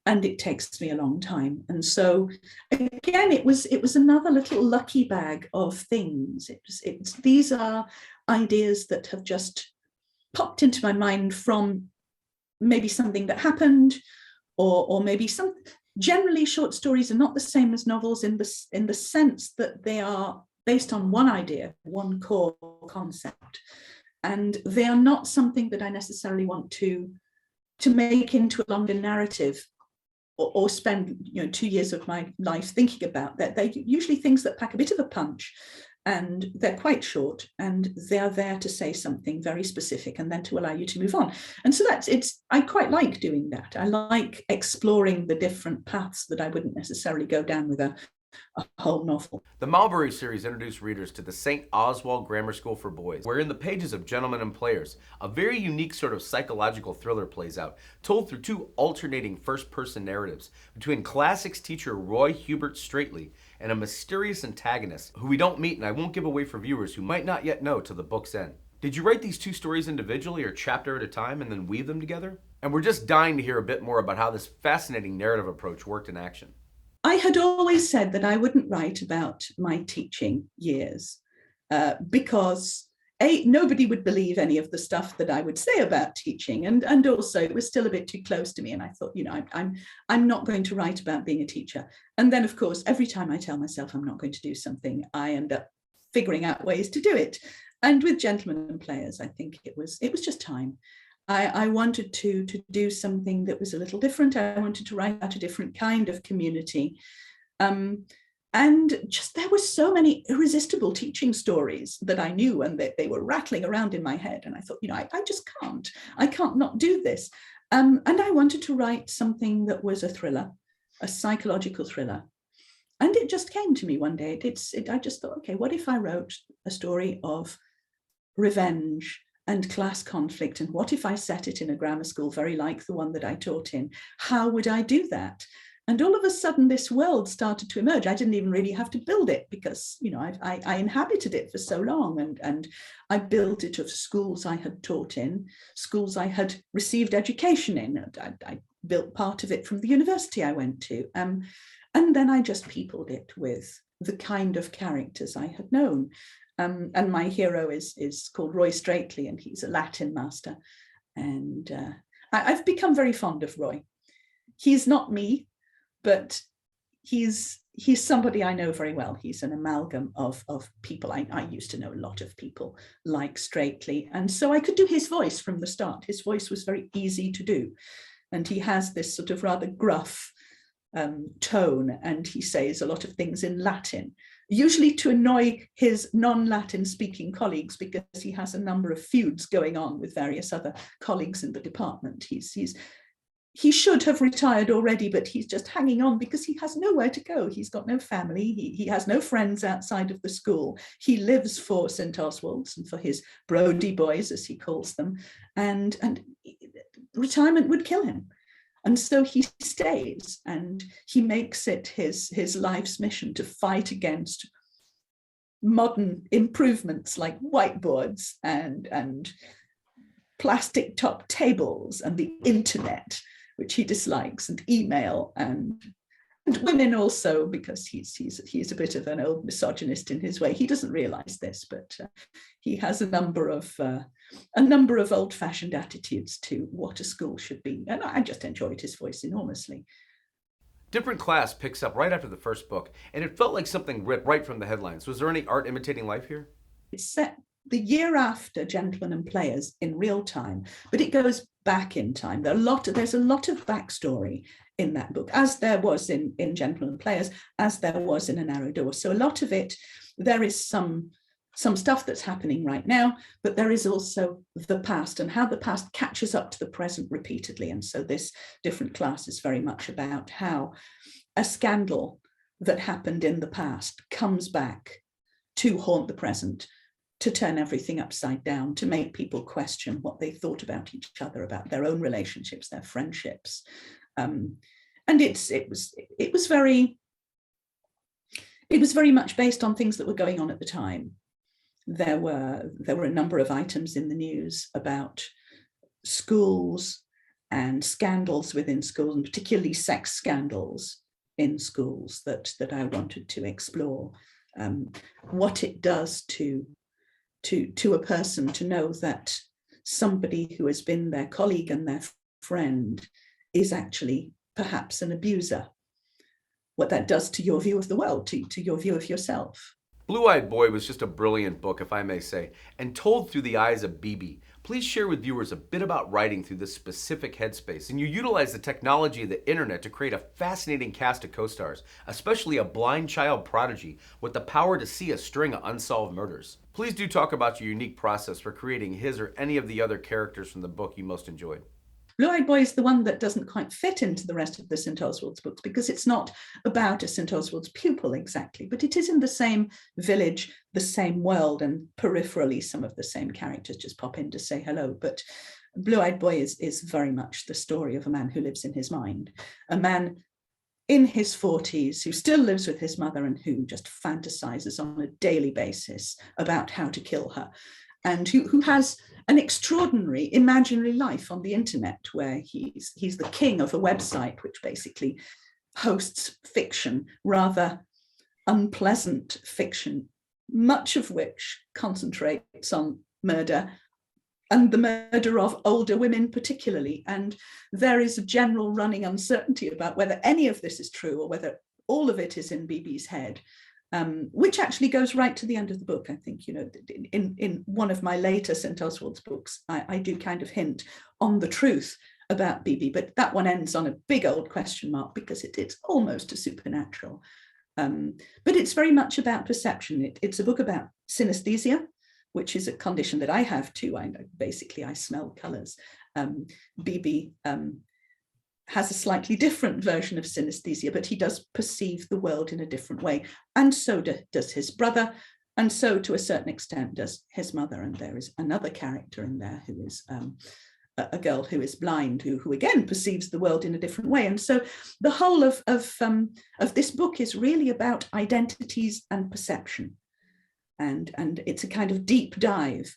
S2: and it takes me a long time. And so again, it was another little lucky bag of things. These are ideas that have just popped into my mind from maybe something that happened, or maybe some. Generally, short stories are not the same as novels in the sense that they are based on one idea, one core concept. And they are not something that I necessarily want to make into a longer narrative or spend 2 years of my life thinking about. That they're usually things that pack a bit of a punch, and they're quite short, and they're there to say something very specific and then to allow you to move on. And so I quite like doing that. I like exploring the different paths that I wouldn't necessarily go down with a whole novel.
S1: The Mulberry series introduced readers to the St. Oswald Grammar School for Boys, where in the pages of Gentlemen and Players, a very unique sort of psychological thriller plays out, told through two alternating first-person narratives between classics teacher Roy Hubert Straightley and a mysterious antagonist who we don't meet and I won't give away for viewers who might not yet know till the book's end. Did you write these two stories individually or chapter at a time and then weave them together? And we're just dying to hear a bit more about how this fascinating narrative approach worked in action.
S2: I had always said that I wouldn't write about my teaching years because nobody would believe any of the stuff that I would say about teaching, and also it was still a bit too close to me. And I thought, I'm not going to write about being a teacher. And then, of course, every time I tell myself I'm not going to do something, I end up figuring out ways to do it. And with Gentlemen and Players, I think it was just time. I wanted to do something that was a little different. I wanted to write about a different kind of community. And just there were so many irresistible teaching stories that I knew, and that they were rattling around in my head. And I thought, I just can't. I can't not do this. And I wanted to write something that was a thriller, a psychological thriller. And it just came to me one day. I just thought, okay, what if I wrote a story of revenge and class conflict, and what if I set it in a grammar school very like the one that I taught in? How would I do that? And all of a sudden this world started to emerge. I didn't even really have to build it because I inhabited it for so long, and I built it of schools I had taught in, schools I had received education in. I built part of it from the university I went to, and then I just peopled it with the kind of characters I had known. And my hero is called Roy Straightley, and he's a Latin master. And I've become very fond of Roy. He's not me, but he's somebody I know very well. He's an amalgam of people. I used to know a lot of people like Straightley. And so I could do his voice from the start. His voice was very easy to do. And he has this sort of rather gruff tone, and he says a lot of things in Latin, usually to annoy his non-Latin speaking colleagues, because he has a number of feuds going on with various other colleagues in the department. He should have retired already, but he's just hanging on because he has nowhere to go. He's got no family. He has no friends outside of the school. He lives for St. Oswald's and for his Brodie boys, as he calls them, and retirement would kill him. And so he stays, and he makes it his life's mission to fight against modern improvements like whiteboards and plastic top tables and the internet, which he dislikes, and email and women also, because he's a bit of an old misogynist in his way. He doesn't realize this, but he has a number of old-fashioned attitudes to what a school should be. And I just enjoyed his voice enormously.
S1: Different Class picks up right after the first book, and it felt like something ripped right from the headlines. Was there any art imitating life here?
S2: It's set the year after Gentlemen and Players in real time, but it goes back in time. There's a lot of backstory in that book, as there was in Gentlemen and Players, as there was in A Narrow Door. So a lot of it, there is some stuff that's happening right now, but there is also the past and how the past catches up to the present repeatedly. And so this Different Class is very much about how a scandal that happened in the past comes back to haunt the present, to turn everything upside down, to make people question what they thought about each other, about their own relationships, their friendships. And it was very much based on things that were going on at the time. There were a number of items in the news about schools and scandals within schools, and particularly sex scandals in schools that I wanted to explore. What it does to a person to know that somebody who has been their colleague and their friend is actually perhaps an abuser. What that does to your view of the world, to your view of yourself.
S1: Blue-Eyed Boy was just a brilliant book, if I may say, and told through the eyes of BB. Please share with viewers a bit about writing through this specific headspace, and you utilize the technology of the internet to create a fascinating cast of co-stars, especially a blind child prodigy with the power to see a string of unsolved murders. Please do talk about your unique process for creating his or any of the other characters from the book you most enjoyed.
S2: Blue-Eyed Boy is the one that doesn't quite fit into the rest of the St. Oswald's books because it's not about a St. Oswald's pupil exactly, but it is in the same village, the same world, and peripherally some of the same characters just pop in to say hello. But Blue-Eyed Boy is very much the story of a man who lives in his mind, a man in his 40s who still lives with his mother and who just fantasizes on a daily basis about how to kill her, and who has an extraordinary imaginary life on the internet where he's the king of a website which basically hosts fiction, rather unpleasant fiction, much of which concentrates on murder and the murder of older women particularly. And there is a general running uncertainty about whether any of this is true or whether all of it is in BB's head. Which actually goes right to the end of the book. I think, in one of my later St. Oswald's books, I do kind of hint on the truth about BB, but that one ends on a big old question mark because it's almost a supernatural. But it's very much about perception. It's a book about synesthesia, which is a condition that I have too. I smell colors. BB has a slightly different version of synesthesia, but he does perceive the world in a different way. And so does his brother. And so to a certain extent does his mother. And there is another character in there who is a girl who is blind, who again perceives the world in a different way. And so the whole of this book is really about identities and perception. And it's a kind of deep dive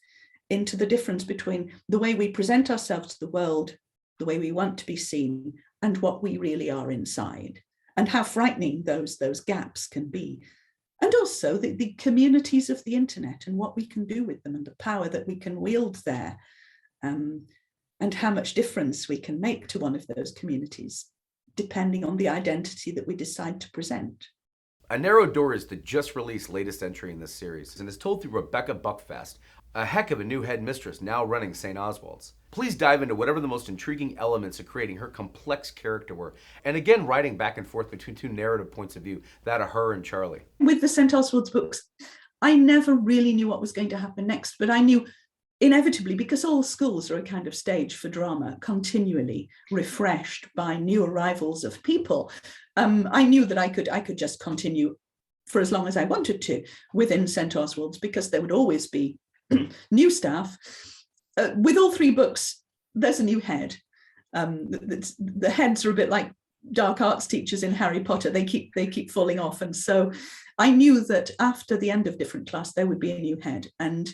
S2: into the difference between the way we present ourselves to the world, the way we want to be seen, and what we really are inside, and how frightening those gaps can be. And also the communities of the internet and what we can do with them and the power that we can wield there, and how much difference we can make to one of those communities, depending on the identity that we decide to present.
S1: A Narrow Door is the just released latest entry in this series and is told through Rebecca Buckfast, a heck of a new headmistress now running St. Oswald's. Please dive into whatever the most intriguing elements of creating her complex character were, and again writing back and forth between two narrative points of view, that of her and Charlie.
S2: With the St. Oswald's books, I never really knew what was going to happen next, but I knew inevitably, because all schools are a kind of stage for drama, continually refreshed by new arrivals of people, I knew that I could just continue for as long as I wanted to within St. Oswald's, because there would always be new staff. With all three books, there's a new head. The heads are a bit like dark arts teachers in Harry Potter. They keep falling off. And so I knew that after the end of different class, there would be a new head. And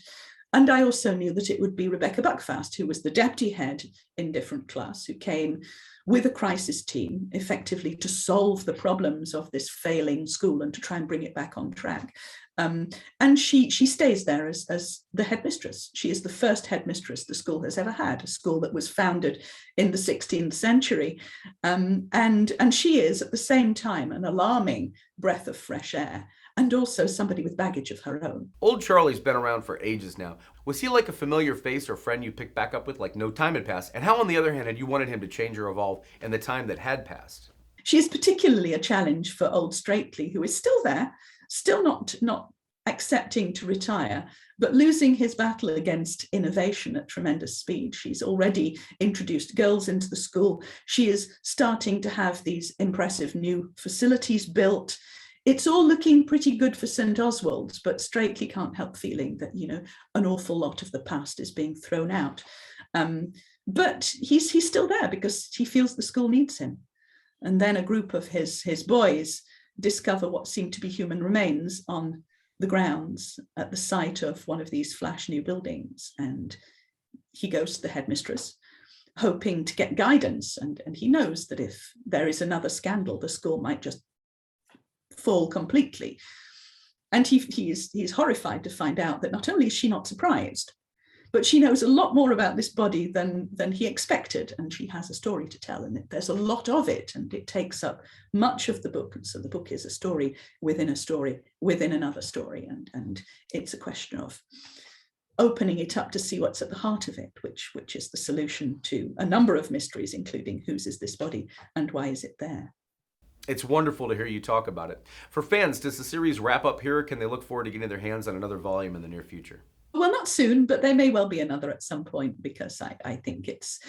S2: I also knew that it would be Rebecca Buckfast, who was the deputy head in different class, who came with a crisis team effectively to solve the problems of this failing school and to try and bring it back on track. And she stays there as the headmistress. She is the first headmistress the school has ever had, a school that was founded in the 16th century. And she is at the same time an alarming breath of fresh air, and also somebody with baggage of her own.
S1: Old Charlie's been around for ages now. Was he like a familiar face or friend you picked back up with like no time had passed? And how, on the other hand, had you wanted him to change or evolve in the time that had passed?
S2: She is particularly a challenge for old Straightley, who is still there, still not accepting to retire, but losing his battle against innovation at tremendous speed. She's already introduced girls into the school. She is starting to have these impressive new facilities built. It's all looking pretty good for St. Oswald's, but Straightley can't help feeling that, an awful lot of the past is being thrown out. But he's still there because he feels the school needs him. And then a group of his boys discover what seem to be human remains on the grounds at the site of one of these flash new buildings. And he goes to the headmistress, hoping to get guidance. And he knows that if there is another scandal, the school might just fall completely. And he's horrified to find out that not only is she not surprised, But she knows a lot more about this body than he expected, and she has a story to tell, and there's a lot of it, and it takes up much of the book. And so the book is a story within another story, and it's a question of opening it up to see what's at the heart of it, which is the solution to a number of mysteries, including whose is this body and why is it there.
S1: It's wonderful to hear you talk about it. For fans, does the series wrap up here, or can they look forward to getting their hands on another volume in the near future?
S2: Well, not soon, but there may well be another at some point, because I think it's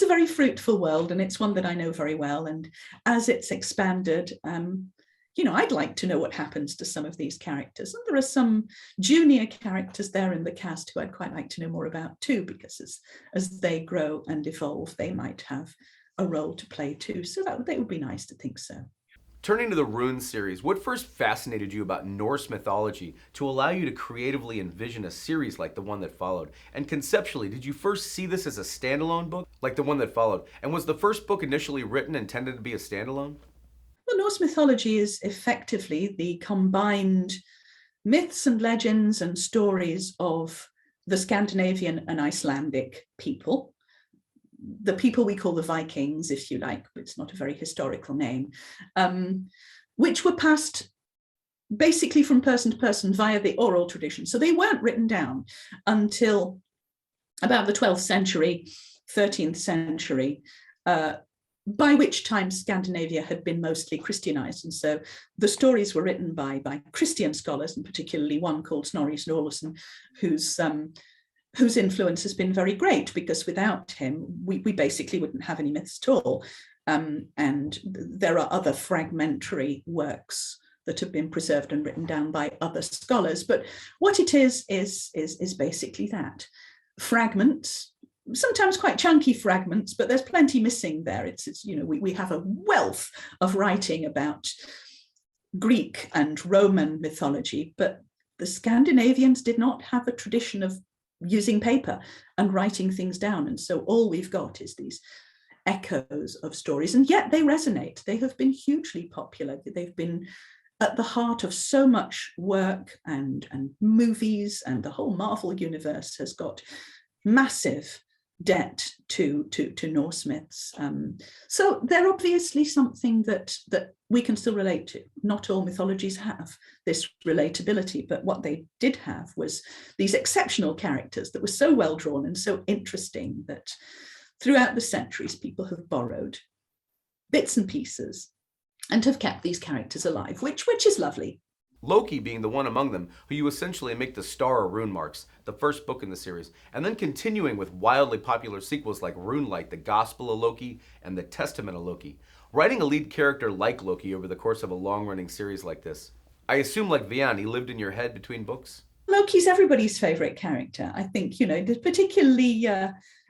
S2: a very fruitful world, and it's one that I know very well. And as it's expanded, I'd like to know what happens to some of these characters. And there are some junior characters there in the cast who I'd quite like to know more about too, because as they grow and evolve, they might have a role to play too. So that would be nice to think so.
S1: Turning to the Rune series, what first fascinated you about Norse mythology to allow you to creatively envision a series like the one that followed? And conceptually, did you first see this as a standalone book like the one that followed? And was the first book initially written intended to be a standalone?
S2: Well, Norse mythology is effectively the combined myths and legends and stories of the Scandinavian and Icelandic people, the people we call the Vikings, if you like, but it's not a very historical name, which were passed basically from person to person via the oral tradition. So they weren't written down until about the 12th century, 13th century, by which time Scandinavia had been mostly Christianized. And so the stories were written by Christian scholars, and particularly one called Snorri Sturluson, whose influence has been very great, because without him, we basically wouldn't have any myths at all. And there are other fragmentary works that have been preserved and written down by other scholars. But what it is basically that. Fragments, sometimes quite chunky fragments, but there's plenty missing there. We have a wealth of writing about Greek and Roman mythology, but the Scandinavians did not have a tradition of using paper and writing things down. And so all we've got is these echoes of stories, and yet they resonate. They have been hugely popular. They've been at the heart of so much work and movies, and the whole Marvel universe has got massive debt to Norse myths. So they're obviously something that we can still relate to. Not all mythologies have this relatability, but what they did have was these exceptional characters that were so well drawn and so interesting that throughout the centuries, people have borrowed bits and pieces and have kept these characters alive, which is lovely.
S1: Loki being the one among them who you essentially make the star of Rune Marks, the first book in the series, and then continuing with wildly popular sequels like Runelight, the Gospel of Loki, and the Testament of Loki. Writing a lead character like Loki over the course of a long-running series like this, I assume like Vian, he lived in your head between books?
S2: Loki's everybody's favorite character. I think, particularly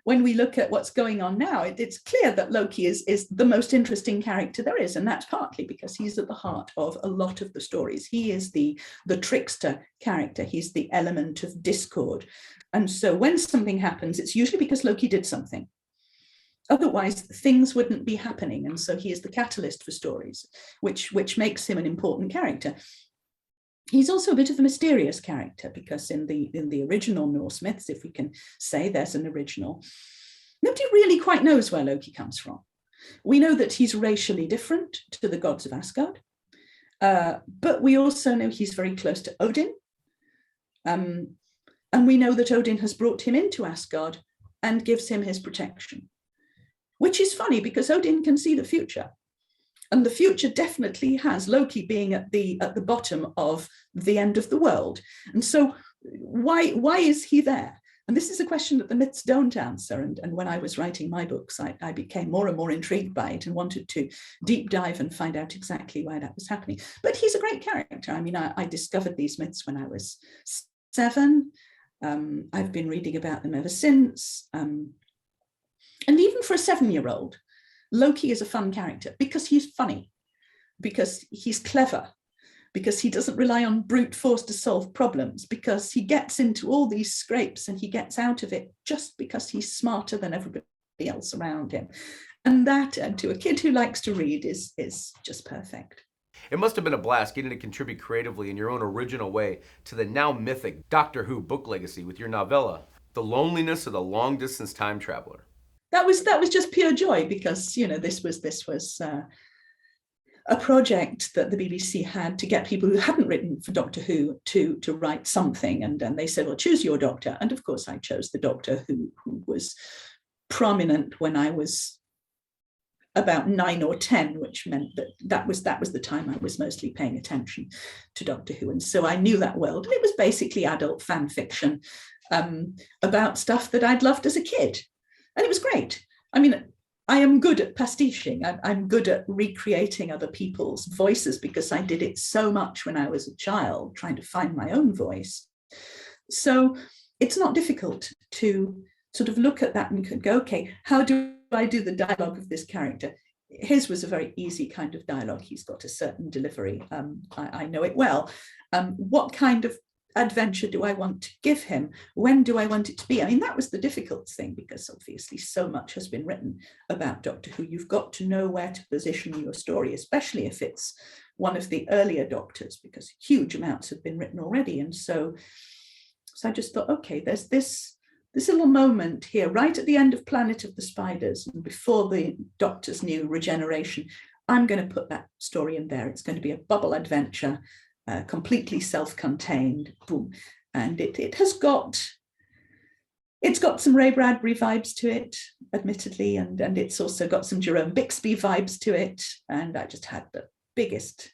S2: when we look at what's going on now, it's clear that Loki is the most interesting character there is. And that's partly because he's at the heart of a lot of the stories. He is the trickster character. He's the element of discord. And so when something happens, it's usually because Loki did something. Otherwise, things wouldn't be happening. And so he is the catalyst for stories, which makes him an important character. He's also a bit of a mysterious character, because in the original Norse myths, if we can say there's an original, nobody really quite knows where Loki comes from. We know that he's racially different to the gods of Asgard, but we also know he's very close to Odin. And we know that Odin has brought him into Asgard and gives him his protection, which is funny because Odin can see the future. And the future definitely has Loki being at the bottom of the end of the world. And so why is he there? And this is a question that the myths don't answer. And when I was writing my books, I became more and more intrigued by it and wanted to deep dive and find out exactly why that was happening. But he's a great character. I mean, I discovered these myths when I was 7. I've been reading about them ever since. And even for a 7-year-old, Loki is a fun character because he's funny, because he's clever, because he doesn't rely on brute force to solve problems, because he gets into all these scrapes and he gets out of it just because he's smarter than everybody else around him. And that, to a kid who likes to read, is just perfect.
S1: It must have been a blast getting to contribute creatively in your own original way to the now mythic Doctor Who book legacy with your novella, The loneliness of the long-distance time traveler.
S2: That was just pure joy because this was a project that the BBC had to get people who hadn't written for Doctor Who to write something, and they said, well, choose your Doctor. And of course I chose the Doctor who was prominent when I was about 9 or 10, which meant that was the time I was mostly paying attention to Doctor Who. And so I knew that world. And it was basically adult fan fiction about stuff that I'd loved as a kid. And it was great. I mean, I am good at pastiching. I'm good at recreating other people's voices because I did it so much when I was a child, trying to find my own voice. So it's not difficult to sort of look at that and go, okay, how do I do the dialogue of this character? His was a very easy kind of dialogue. He's got a certain delivery. I know it well. What kind of adventure do I want to give him? When do I want it to be? I mean, that was the difficult thing because obviously so much has been written about Doctor Who. You've got to know where to position your story, especially if it's one of the earlier Doctors, because huge amounts have been written already. And so I just thought, okay, there's this little moment here right at the end of Planet of the Spiders and before the Doctor's new regeneration. I'm going to put that story in there. It's going to be a bubble adventure, completely self-contained, boom. And it's got some Ray Bradbury vibes to it, admittedly, and it's also got some Jerome Bixby vibes to it. And I just had the biggest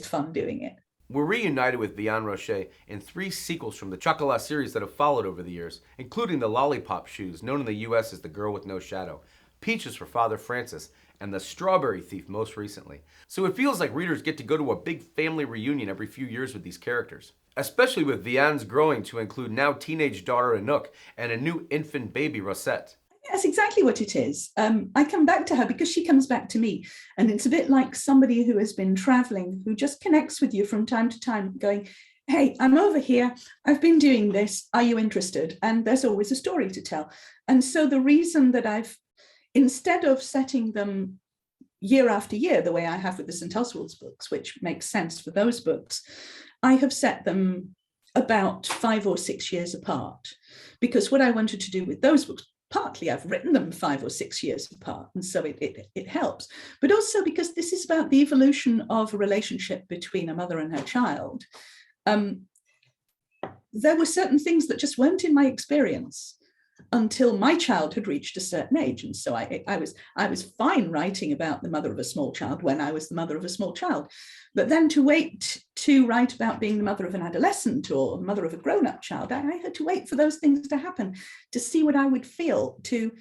S2: fun doing it.
S1: We're reunited with Vianne Roche in 3 sequels from the Chocolat series that have followed over the years, including the Lollipop Shoes, known in the US as The Girl with No Shadow, Peaches for Father Francis, and The Strawberry Thief most recently. So it feels like readers get to go to a big family reunion every few years with these characters. Especially with Vianne's growing to include now teenage daughter Anouk and a new infant baby Rosette.
S2: That's exactly what it is. I come back to her because she comes back to me. And it's a bit like somebody who has been traveling, who just connects with you from time to time, going, hey, I'm over here. I've been doing this. Are you interested? And there's always a story to tell. And so the reason that instead of setting them year after year, the way I have with the St. Oswald's books, which makes sense for those books, I have set them about 5 or 6 years apart. Because what I wanted to do with those books, partly I've written them 5 or 6 years apart, and so it helps. But also because this is about the evolution of a relationship between a mother and her child. There were certain things that just weren't in my experience until my child had reached a certain age. And so I was fine writing about the mother of a small child when I was the mother of a small child. But then to wait to write about being the mother of an adolescent or the mother of a grown-up child, I had to wait for those things to happen, to see what I would feel, to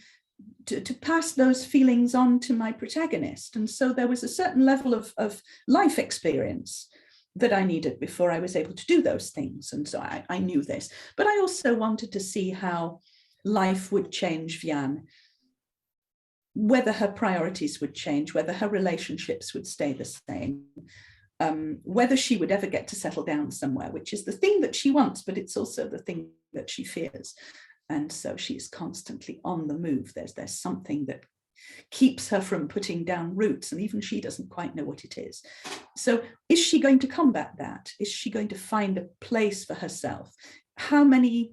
S2: pass those feelings on to my protagonist. And so there was a certain level of life experience that I needed before I was able to do those things. And so I knew this. But I also wanted to see how life would change Vianne, whether her priorities would change, whether her relationships would stay the same, whether she would ever get to settle down somewhere, which is the thing that she wants, but it's also the thing that she fears. And so she's constantly on the move. There's something that keeps her from putting down roots, and even she doesn't quite know what it is. So is she going to combat that? Is she going to find a place for herself? How many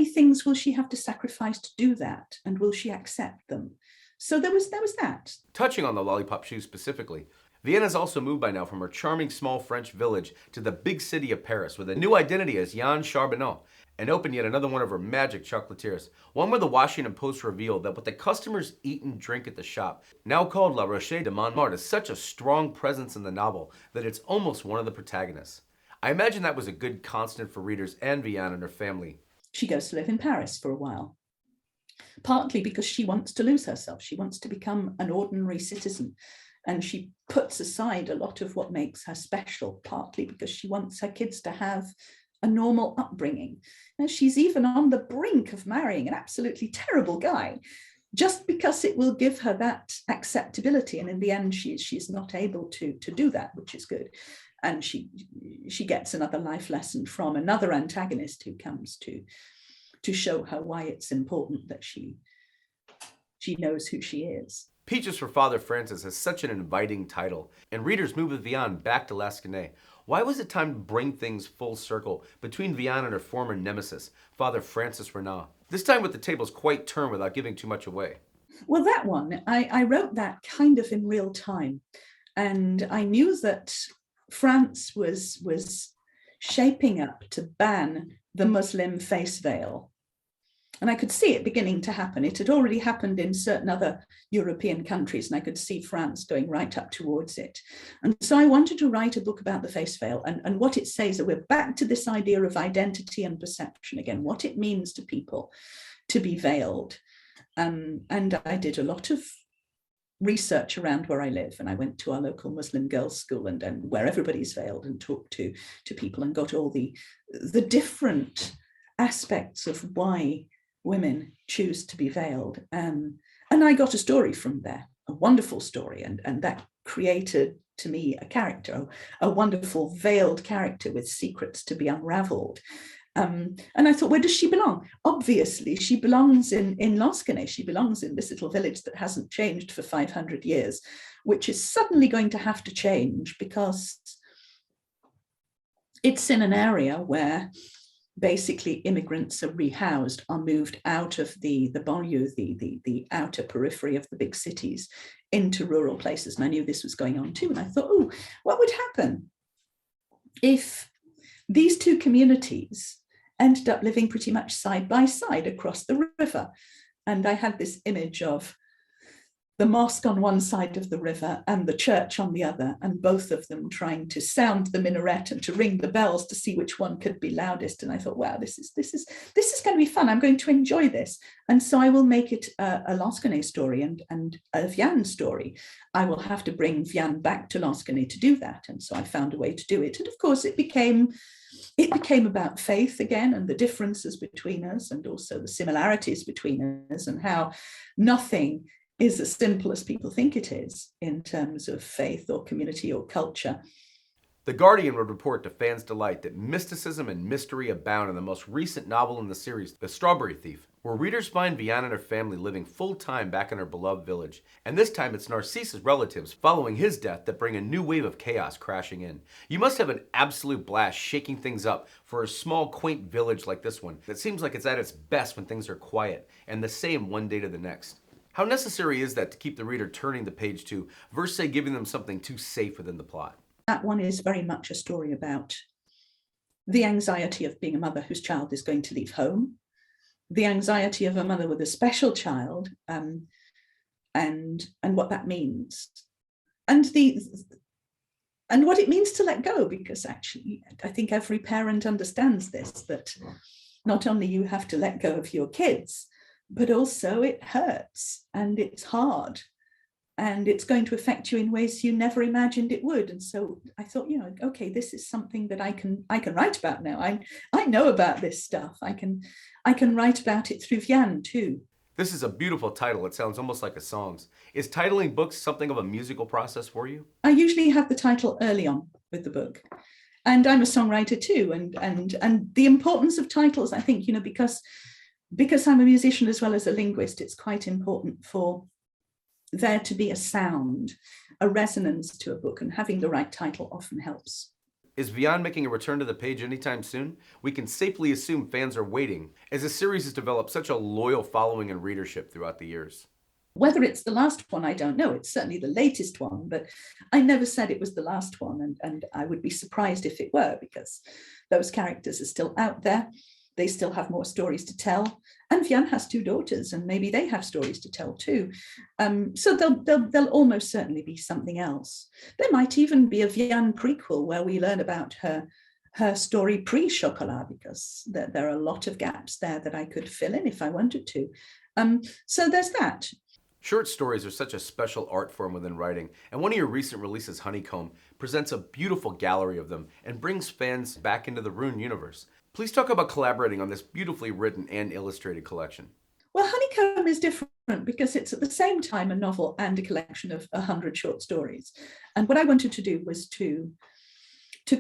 S2: things will she have to sacrifice to do that? And will she accept them? So there was that.
S1: Touching on the Lollipop Shoes specifically, Vianne has also moved by now from her charming small French village to the big city of Paris with a new identity as Yann Charbonneau, and opened yet another one of her magic chocolatiers, one where the Washington Post revealed that what the customers eat and drink at the shop, now called La Roche de Montmartre, is such a strong presence in the novel that it's almost one of the protagonists. I imagine that was a good constant for readers and Vianne and her family.
S2: She goes to live in Paris for a while, partly because she wants to lose herself. She wants to become an ordinary citizen. And she puts aside a lot of what makes her special, partly because she wants her kids to have a normal upbringing. And she's even on the brink of marrying an absolutely terrible guy, just because it will give her that acceptability. And in the end, she's not able to do that, which is good. And she gets another life lesson from another antagonist who comes to show her why it's important that she knows who she is.
S1: Peaches for Father Francis has such an inviting title, and readers move with Vianne back to Lansquenet, Why was it time to bring things full circle between Vianne and her former nemesis, Father Francis Renaud? This time with the tables quite turned without giving too much away.
S2: Well, that one, I wrote that kind of in real time. And I knew that France was shaping up to ban the Muslim face veil. And I could see it beginning to happen. It had already happened in certain other European countries, and I could see France going right up towards it. And so I wanted to write a book about the face veil and what it says, that we're back to this idea of identity and perception again, what it means to people to be veiled. And I did a lot of research around where I live, and I went to our local Muslim girls' school and where everybody's veiled, and talked to people and got all the different aspects of why women choose to be veiled. And I got a story from there, a wonderful story, and that created to me a character, a wonderful veiled character with secrets to be unraveled. And I thought, where does she belong? Obviously, she belongs in Lansquenet. She belongs in this little village that hasn't changed for 500 years, which is suddenly going to have to change because it's in an area where basically immigrants are rehoused, are moved out of the banlieue, the outer periphery of the big cities, into rural places. And I knew this was going on too. And I thought, oh, what would happen if these two communities ended up living pretty much side by side across the river? And I had this image of the mosque on one side of the river and the church on the other, and both of them trying to sound the minaret and to ring the bells to see which one could be loudest. And I thought, wow, this is going to be fun. I'm going to enjoy this. And so I will make it a Lansquenet story and a Vianne story. I will have to bring Vianne back to Lansquenet to do that. And so I found a way to do it. And of course, it became about faith again, and the differences between us, and also the similarities between us, and how nothing is as simple as people think it is in terms of faith or community or culture.
S1: The Guardian would report to fans' delight that mysticism and mystery abound in the most recent novel in the series, The Strawberry Thief, where readers find Vianne and her family living full-time back in her beloved village. And this time it's Narcisse's relatives following his death that bring a new wave of chaos crashing in. You must have an absolute blast shaking things up for a small, quaint village like this one that seems like it's at its best when things are quiet and the same one day to the next. How necessary is that to keep the reader turning the page to, versus say giving them something too safe within the plot?
S2: That one is very much a story about the anxiety of being a mother whose child is going to leave home, the anxiety of a mother with a special child, and what that means, and what it means to let go, because actually I think every parent understands this, that not only you have to let go of your kids, but also it hurts and it's hard and it's going to affect you in ways you never imagined it would. And so I thought, okay, this is something that I can write about now. I know about this stuff. I can write about it through Vianne too.
S1: This is a beautiful title. It sounds almost like a song. Is titling books something of a musical process for you?
S2: I usually have the title early on with the book. And I'm a songwriter too. And the importance of titles, I think, because I'm a musician as well as a linguist, it's quite important for there to be a sound, a resonance to a book, and having the right title often helps.
S1: Is Vianne making a return to the page anytime soon? We can safely assume fans are waiting, as the series has developed such a loyal following and readership throughout the years.
S2: Whether it's the last one, I don't know. It's certainly the latest one, but I never said it was the last one, and I would be surprised if it were, because those characters are still out there. They still have more stories to tell. And Vianne has two daughters, and maybe they have stories to tell too. So there'll almost certainly be something else. There might even be a Vianne prequel where we learn about her story pre-Chocolat, because there are a lot of gaps there that I could fill in if I wanted to. So there's that.
S1: Short stories are such a special art form within writing, and one of your recent releases, Honeycomb, presents a beautiful gallery of them and brings fans back into the Rune universe. Please talk about collaborating on this beautifully written and illustrated collection.
S2: Well, Honeycomb is different because it's at the same time a novel and a collection of 100 short stories. And what I wanted to do was to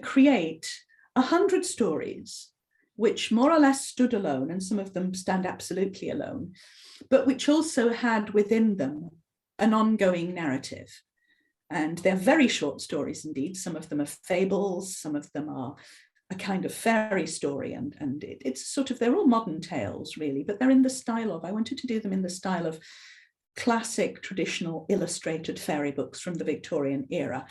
S2: create 100 stories which more or less stood alone, and some of them stand absolutely alone, but which also had within them an ongoing narrative. And they're very short stories indeed. Some of them are fables, some of them are a kind of fairy story, and it's sort of, they're all modern tales really, but they're in the style of, I wanted to do them in the style of classic traditional illustrated fairy books from the Victorian era.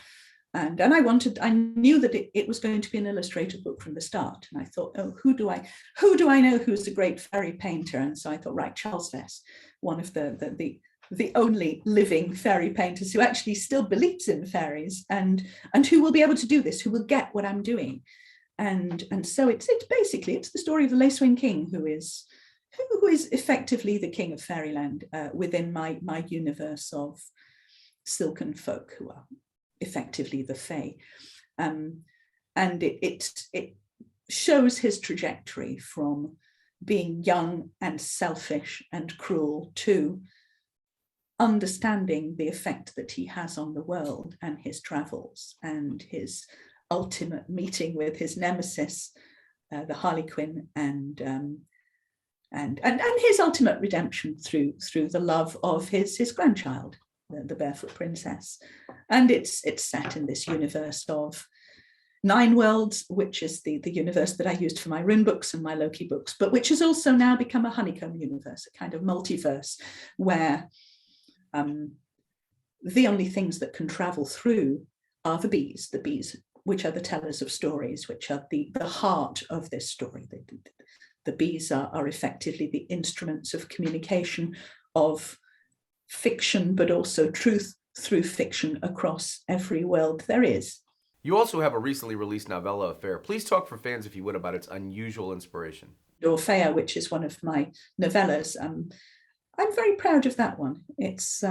S2: And I knew that it was going to be an illustrated book from the start. And I thought, oh, who do I know who's a great fairy painter? And so I thought, right, Charles Vess, one of the only living fairy painters who actually still believes in fairies, and who will be able to do this, who will get what I'm doing. And so it's basically, it's the story of the Lacewing King, who is effectively the king of fairyland within my universe of silken folk, who are effectively the Fae. And it shows his trajectory from being young and selfish and cruel to understanding the effect that he has on the world, and his travels, and his ultimate meeting with his nemesis, the Harlequin, and his ultimate redemption through the love of his grandchild, the Barefoot Princess. And it's set in this universe of 9 worlds, which is the universe that I used for my rune books and my Loki books, but which has also now become a honeycomb universe, a kind of multiverse, where the only things that can travel through are the bees, which are the tellers of stories, which are the heart of this story. The bees are effectively the instruments of communication of fiction, but also truth through fiction across every world there is.
S1: You also have a recently released novella affair. Please talk for fans, if you would, about its unusual inspiration.
S2: Orfea, which is one of my novellas. I'm very proud of that one. It's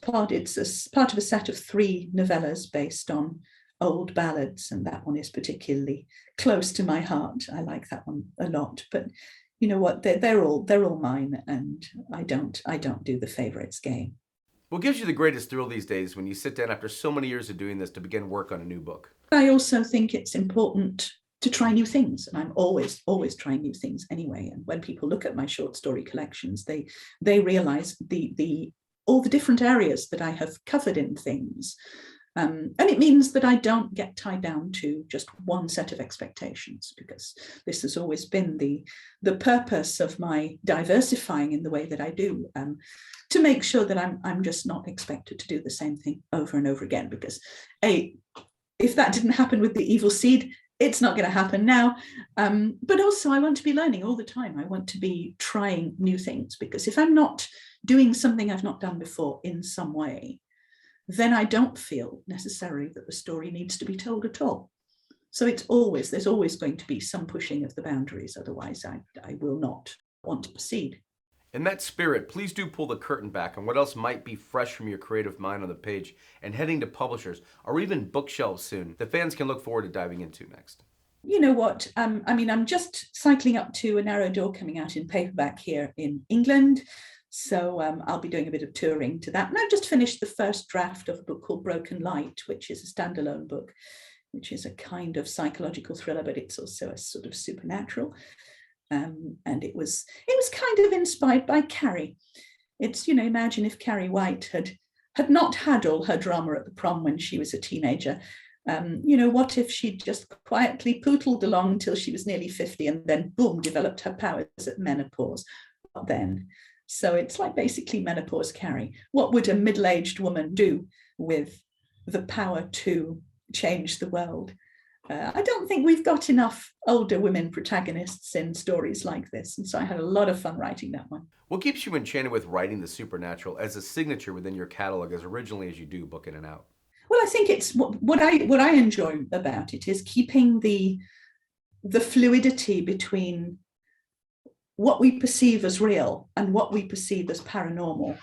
S2: part of a set of 3 novellas based on old ballads, and that one is particularly close to my heart. I like that one a lot. But you know what? They're all mine, and I don't do the favorites game.
S1: What gives you the greatest thrill these days when you sit down after so many years of doing this to begin work on a new book?
S2: I also think it's important to try new things, and I'm always trying new things anyway. And when people look at my short story collections, they realize all the different areas that I have covered in things. And it means that I don't get tied down to just one set of expectations, because this has always been the purpose of my diversifying in the way that I do, to make sure that I'm just not expected to do the same thing over and over again. Because if that didn't happen with the Evil Seed, it's not going to happen now. But also I want to be learning all the time. I want to be trying new things, because if I'm not doing something I've not done before in some way, then I don't feel necessarily that the story needs to be told at all. So there's always going to be some pushing of the boundaries. Otherwise, I will not want to proceed.
S1: In that spirit, please do pull the curtain back on what else might be fresh from your creative mind on the page and heading to publishers or even bookshelves soon that fans can look forward to diving into next.
S2: You know what? I'm just cycling up to A Narrow Door coming out in paperback here in England. So I'll be doing a bit of touring to that. And I've just finished the first draft of a book called Broken Light, which is a standalone book, which is a kind of psychological thriller, but it's also a sort of supernatural. And it was kind of inspired by Carrie. It's, imagine if Carrie White had not had all her drama at the prom when she was a teenager. What if she'd just quietly pootled along until she was nearly 50 and then, boom, developed her powers at menopause? What then? So it's like basically menopause Carrie. What would a middle-aged woman do with the power to change the world? I don't think we've got enough older women protagonists in stories like this. And so I had a lot of fun writing that one.
S1: What keeps you enchanted with writing the supernatural as a signature within your catalog as originally as you do Book In and Out?
S2: Well, I think it's what I enjoy about it is keeping the fluidity between what we perceive as real and what we perceive as paranormal,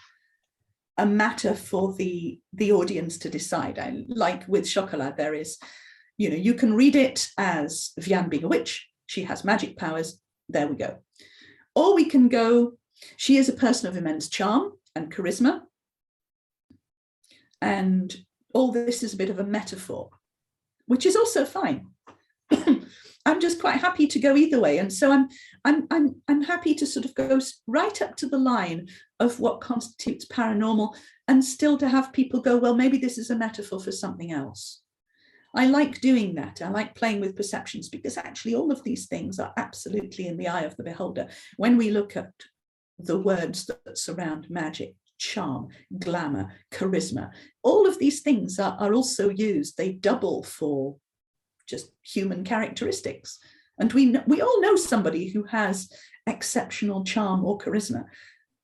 S2: a matter for the audience to decide. Like with Chocolat, there is, you can read it as Vianne being a witch. She has magic powers. There we go. Or we can go, she is a person of immense charm and charisma. And all this is a bit of a metaphor, which is also fine. I'm just quite happy to go either way. And so I'm happy to sort of go right up to the line of what constitutes paranormal, and still to have people go, well, maybe this is a metaphor for something else. I like doing that. I like playing with perceptions, because actually all of these things are absolutely in the eye of the beholder. When we look at the words that surround magic, charm, glamour, charisma, all of these things are also used. They double for just human characteristics. And we all know somebody who has exceptional charm or charisma.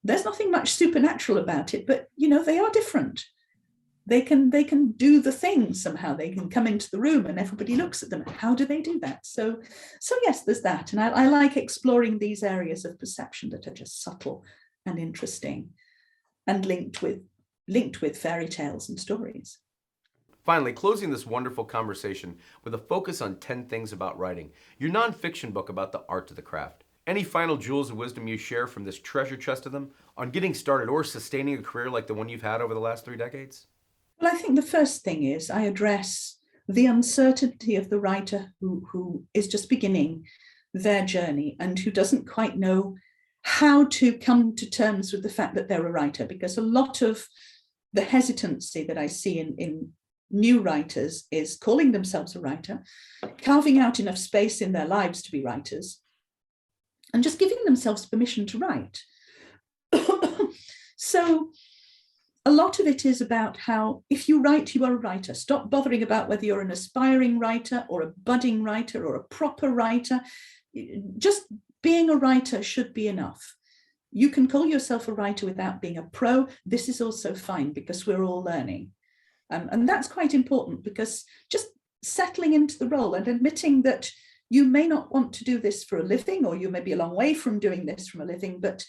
S2: There's nothing much supernatural about it, but they are different. They can do the thing somehow. They can come into the room and everybody looks at them. How do they do that? So yes, there's that. And I like exploring these areas of perception that are just subtle and interesting, and linked with fairy tales and stories.
S1: Finally, closing this wonderful conversation with a focus on 10 things about writing, your nonfiction book about the art of the craft. Any final jewels of wisdom you share from this treasure chest of them on getting started or sustaining a career like the one you've had over the last 3 decades?
S2: Well, I think the first thing is I address the uncertainty of the writer who is just beginning their journey and who doesn't quite know how to come to terms with the fact that they're a writer, because a lot of the hesitancy that I see in new writers is calling themselves a writer, carving out enough space in their lives to be writers, and just giving themselves permission to write. So a lot of it is about how, if you write, you are a writer. Stop bothering about whether you're an aspiring writer or a budding writer or a proper writer. Just being a writer should be enough. You can call yourself a writer without being a pro. This is also fine, because we're all learning. And that's quite important, because just settling into the role and admitting that you may not want to do this for a living, or you may be a long way from doing this from a living, but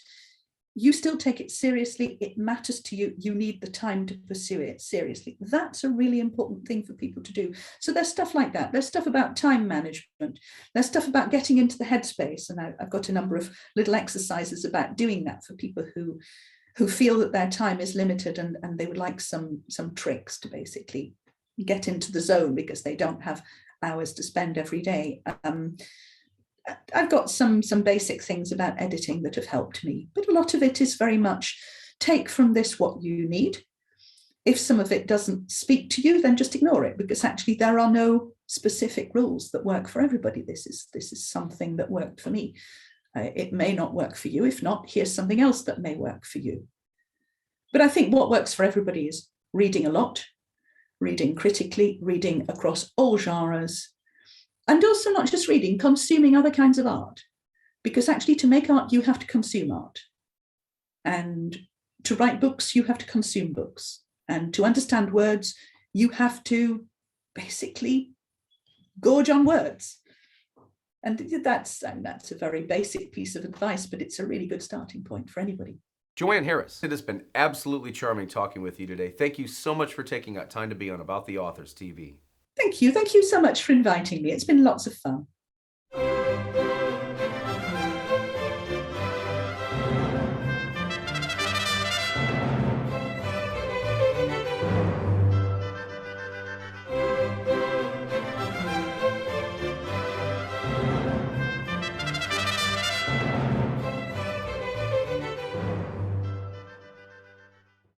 S2: you still take it seriously. It matters to you. You need the time to pursue it seriously. That's a really important thing for people to do. So there's stuff like that. There's stuff about time management. There's stuff about getting into the headspace. And I've got a number of little exercises about doing that for people who feel that their time is limited, and they would like some tricks to basically get into the zone because they don't have hours to spend every day. I've got some basic things about editing that have helped me, but a lot of it is very much take from this what you need. If some of it doesn't speak to you, then just ignore it, because actually there are no specific rules that work for everybody. This is something that worked for me. It may not work for you. If not, here's something else that may work for you. But I think what works for everybody is reading a lot, reading critically, reading across all genres, and also not just reading, consuming other kinds of art. Because actually to make art, you have to consume art. And to write books, you have to consume books. And to understand words, you have to basically gorge on words. And that's a very basic piece of advice, but it's a really good starting point for anybody.
S1: Joanne Harris, it has been absolutely charming talking with you today. Thank you so much for taking out time to be on About the Authors TV.
S2: Thank you. Thank you so much for inviting me. It's been lots of fun.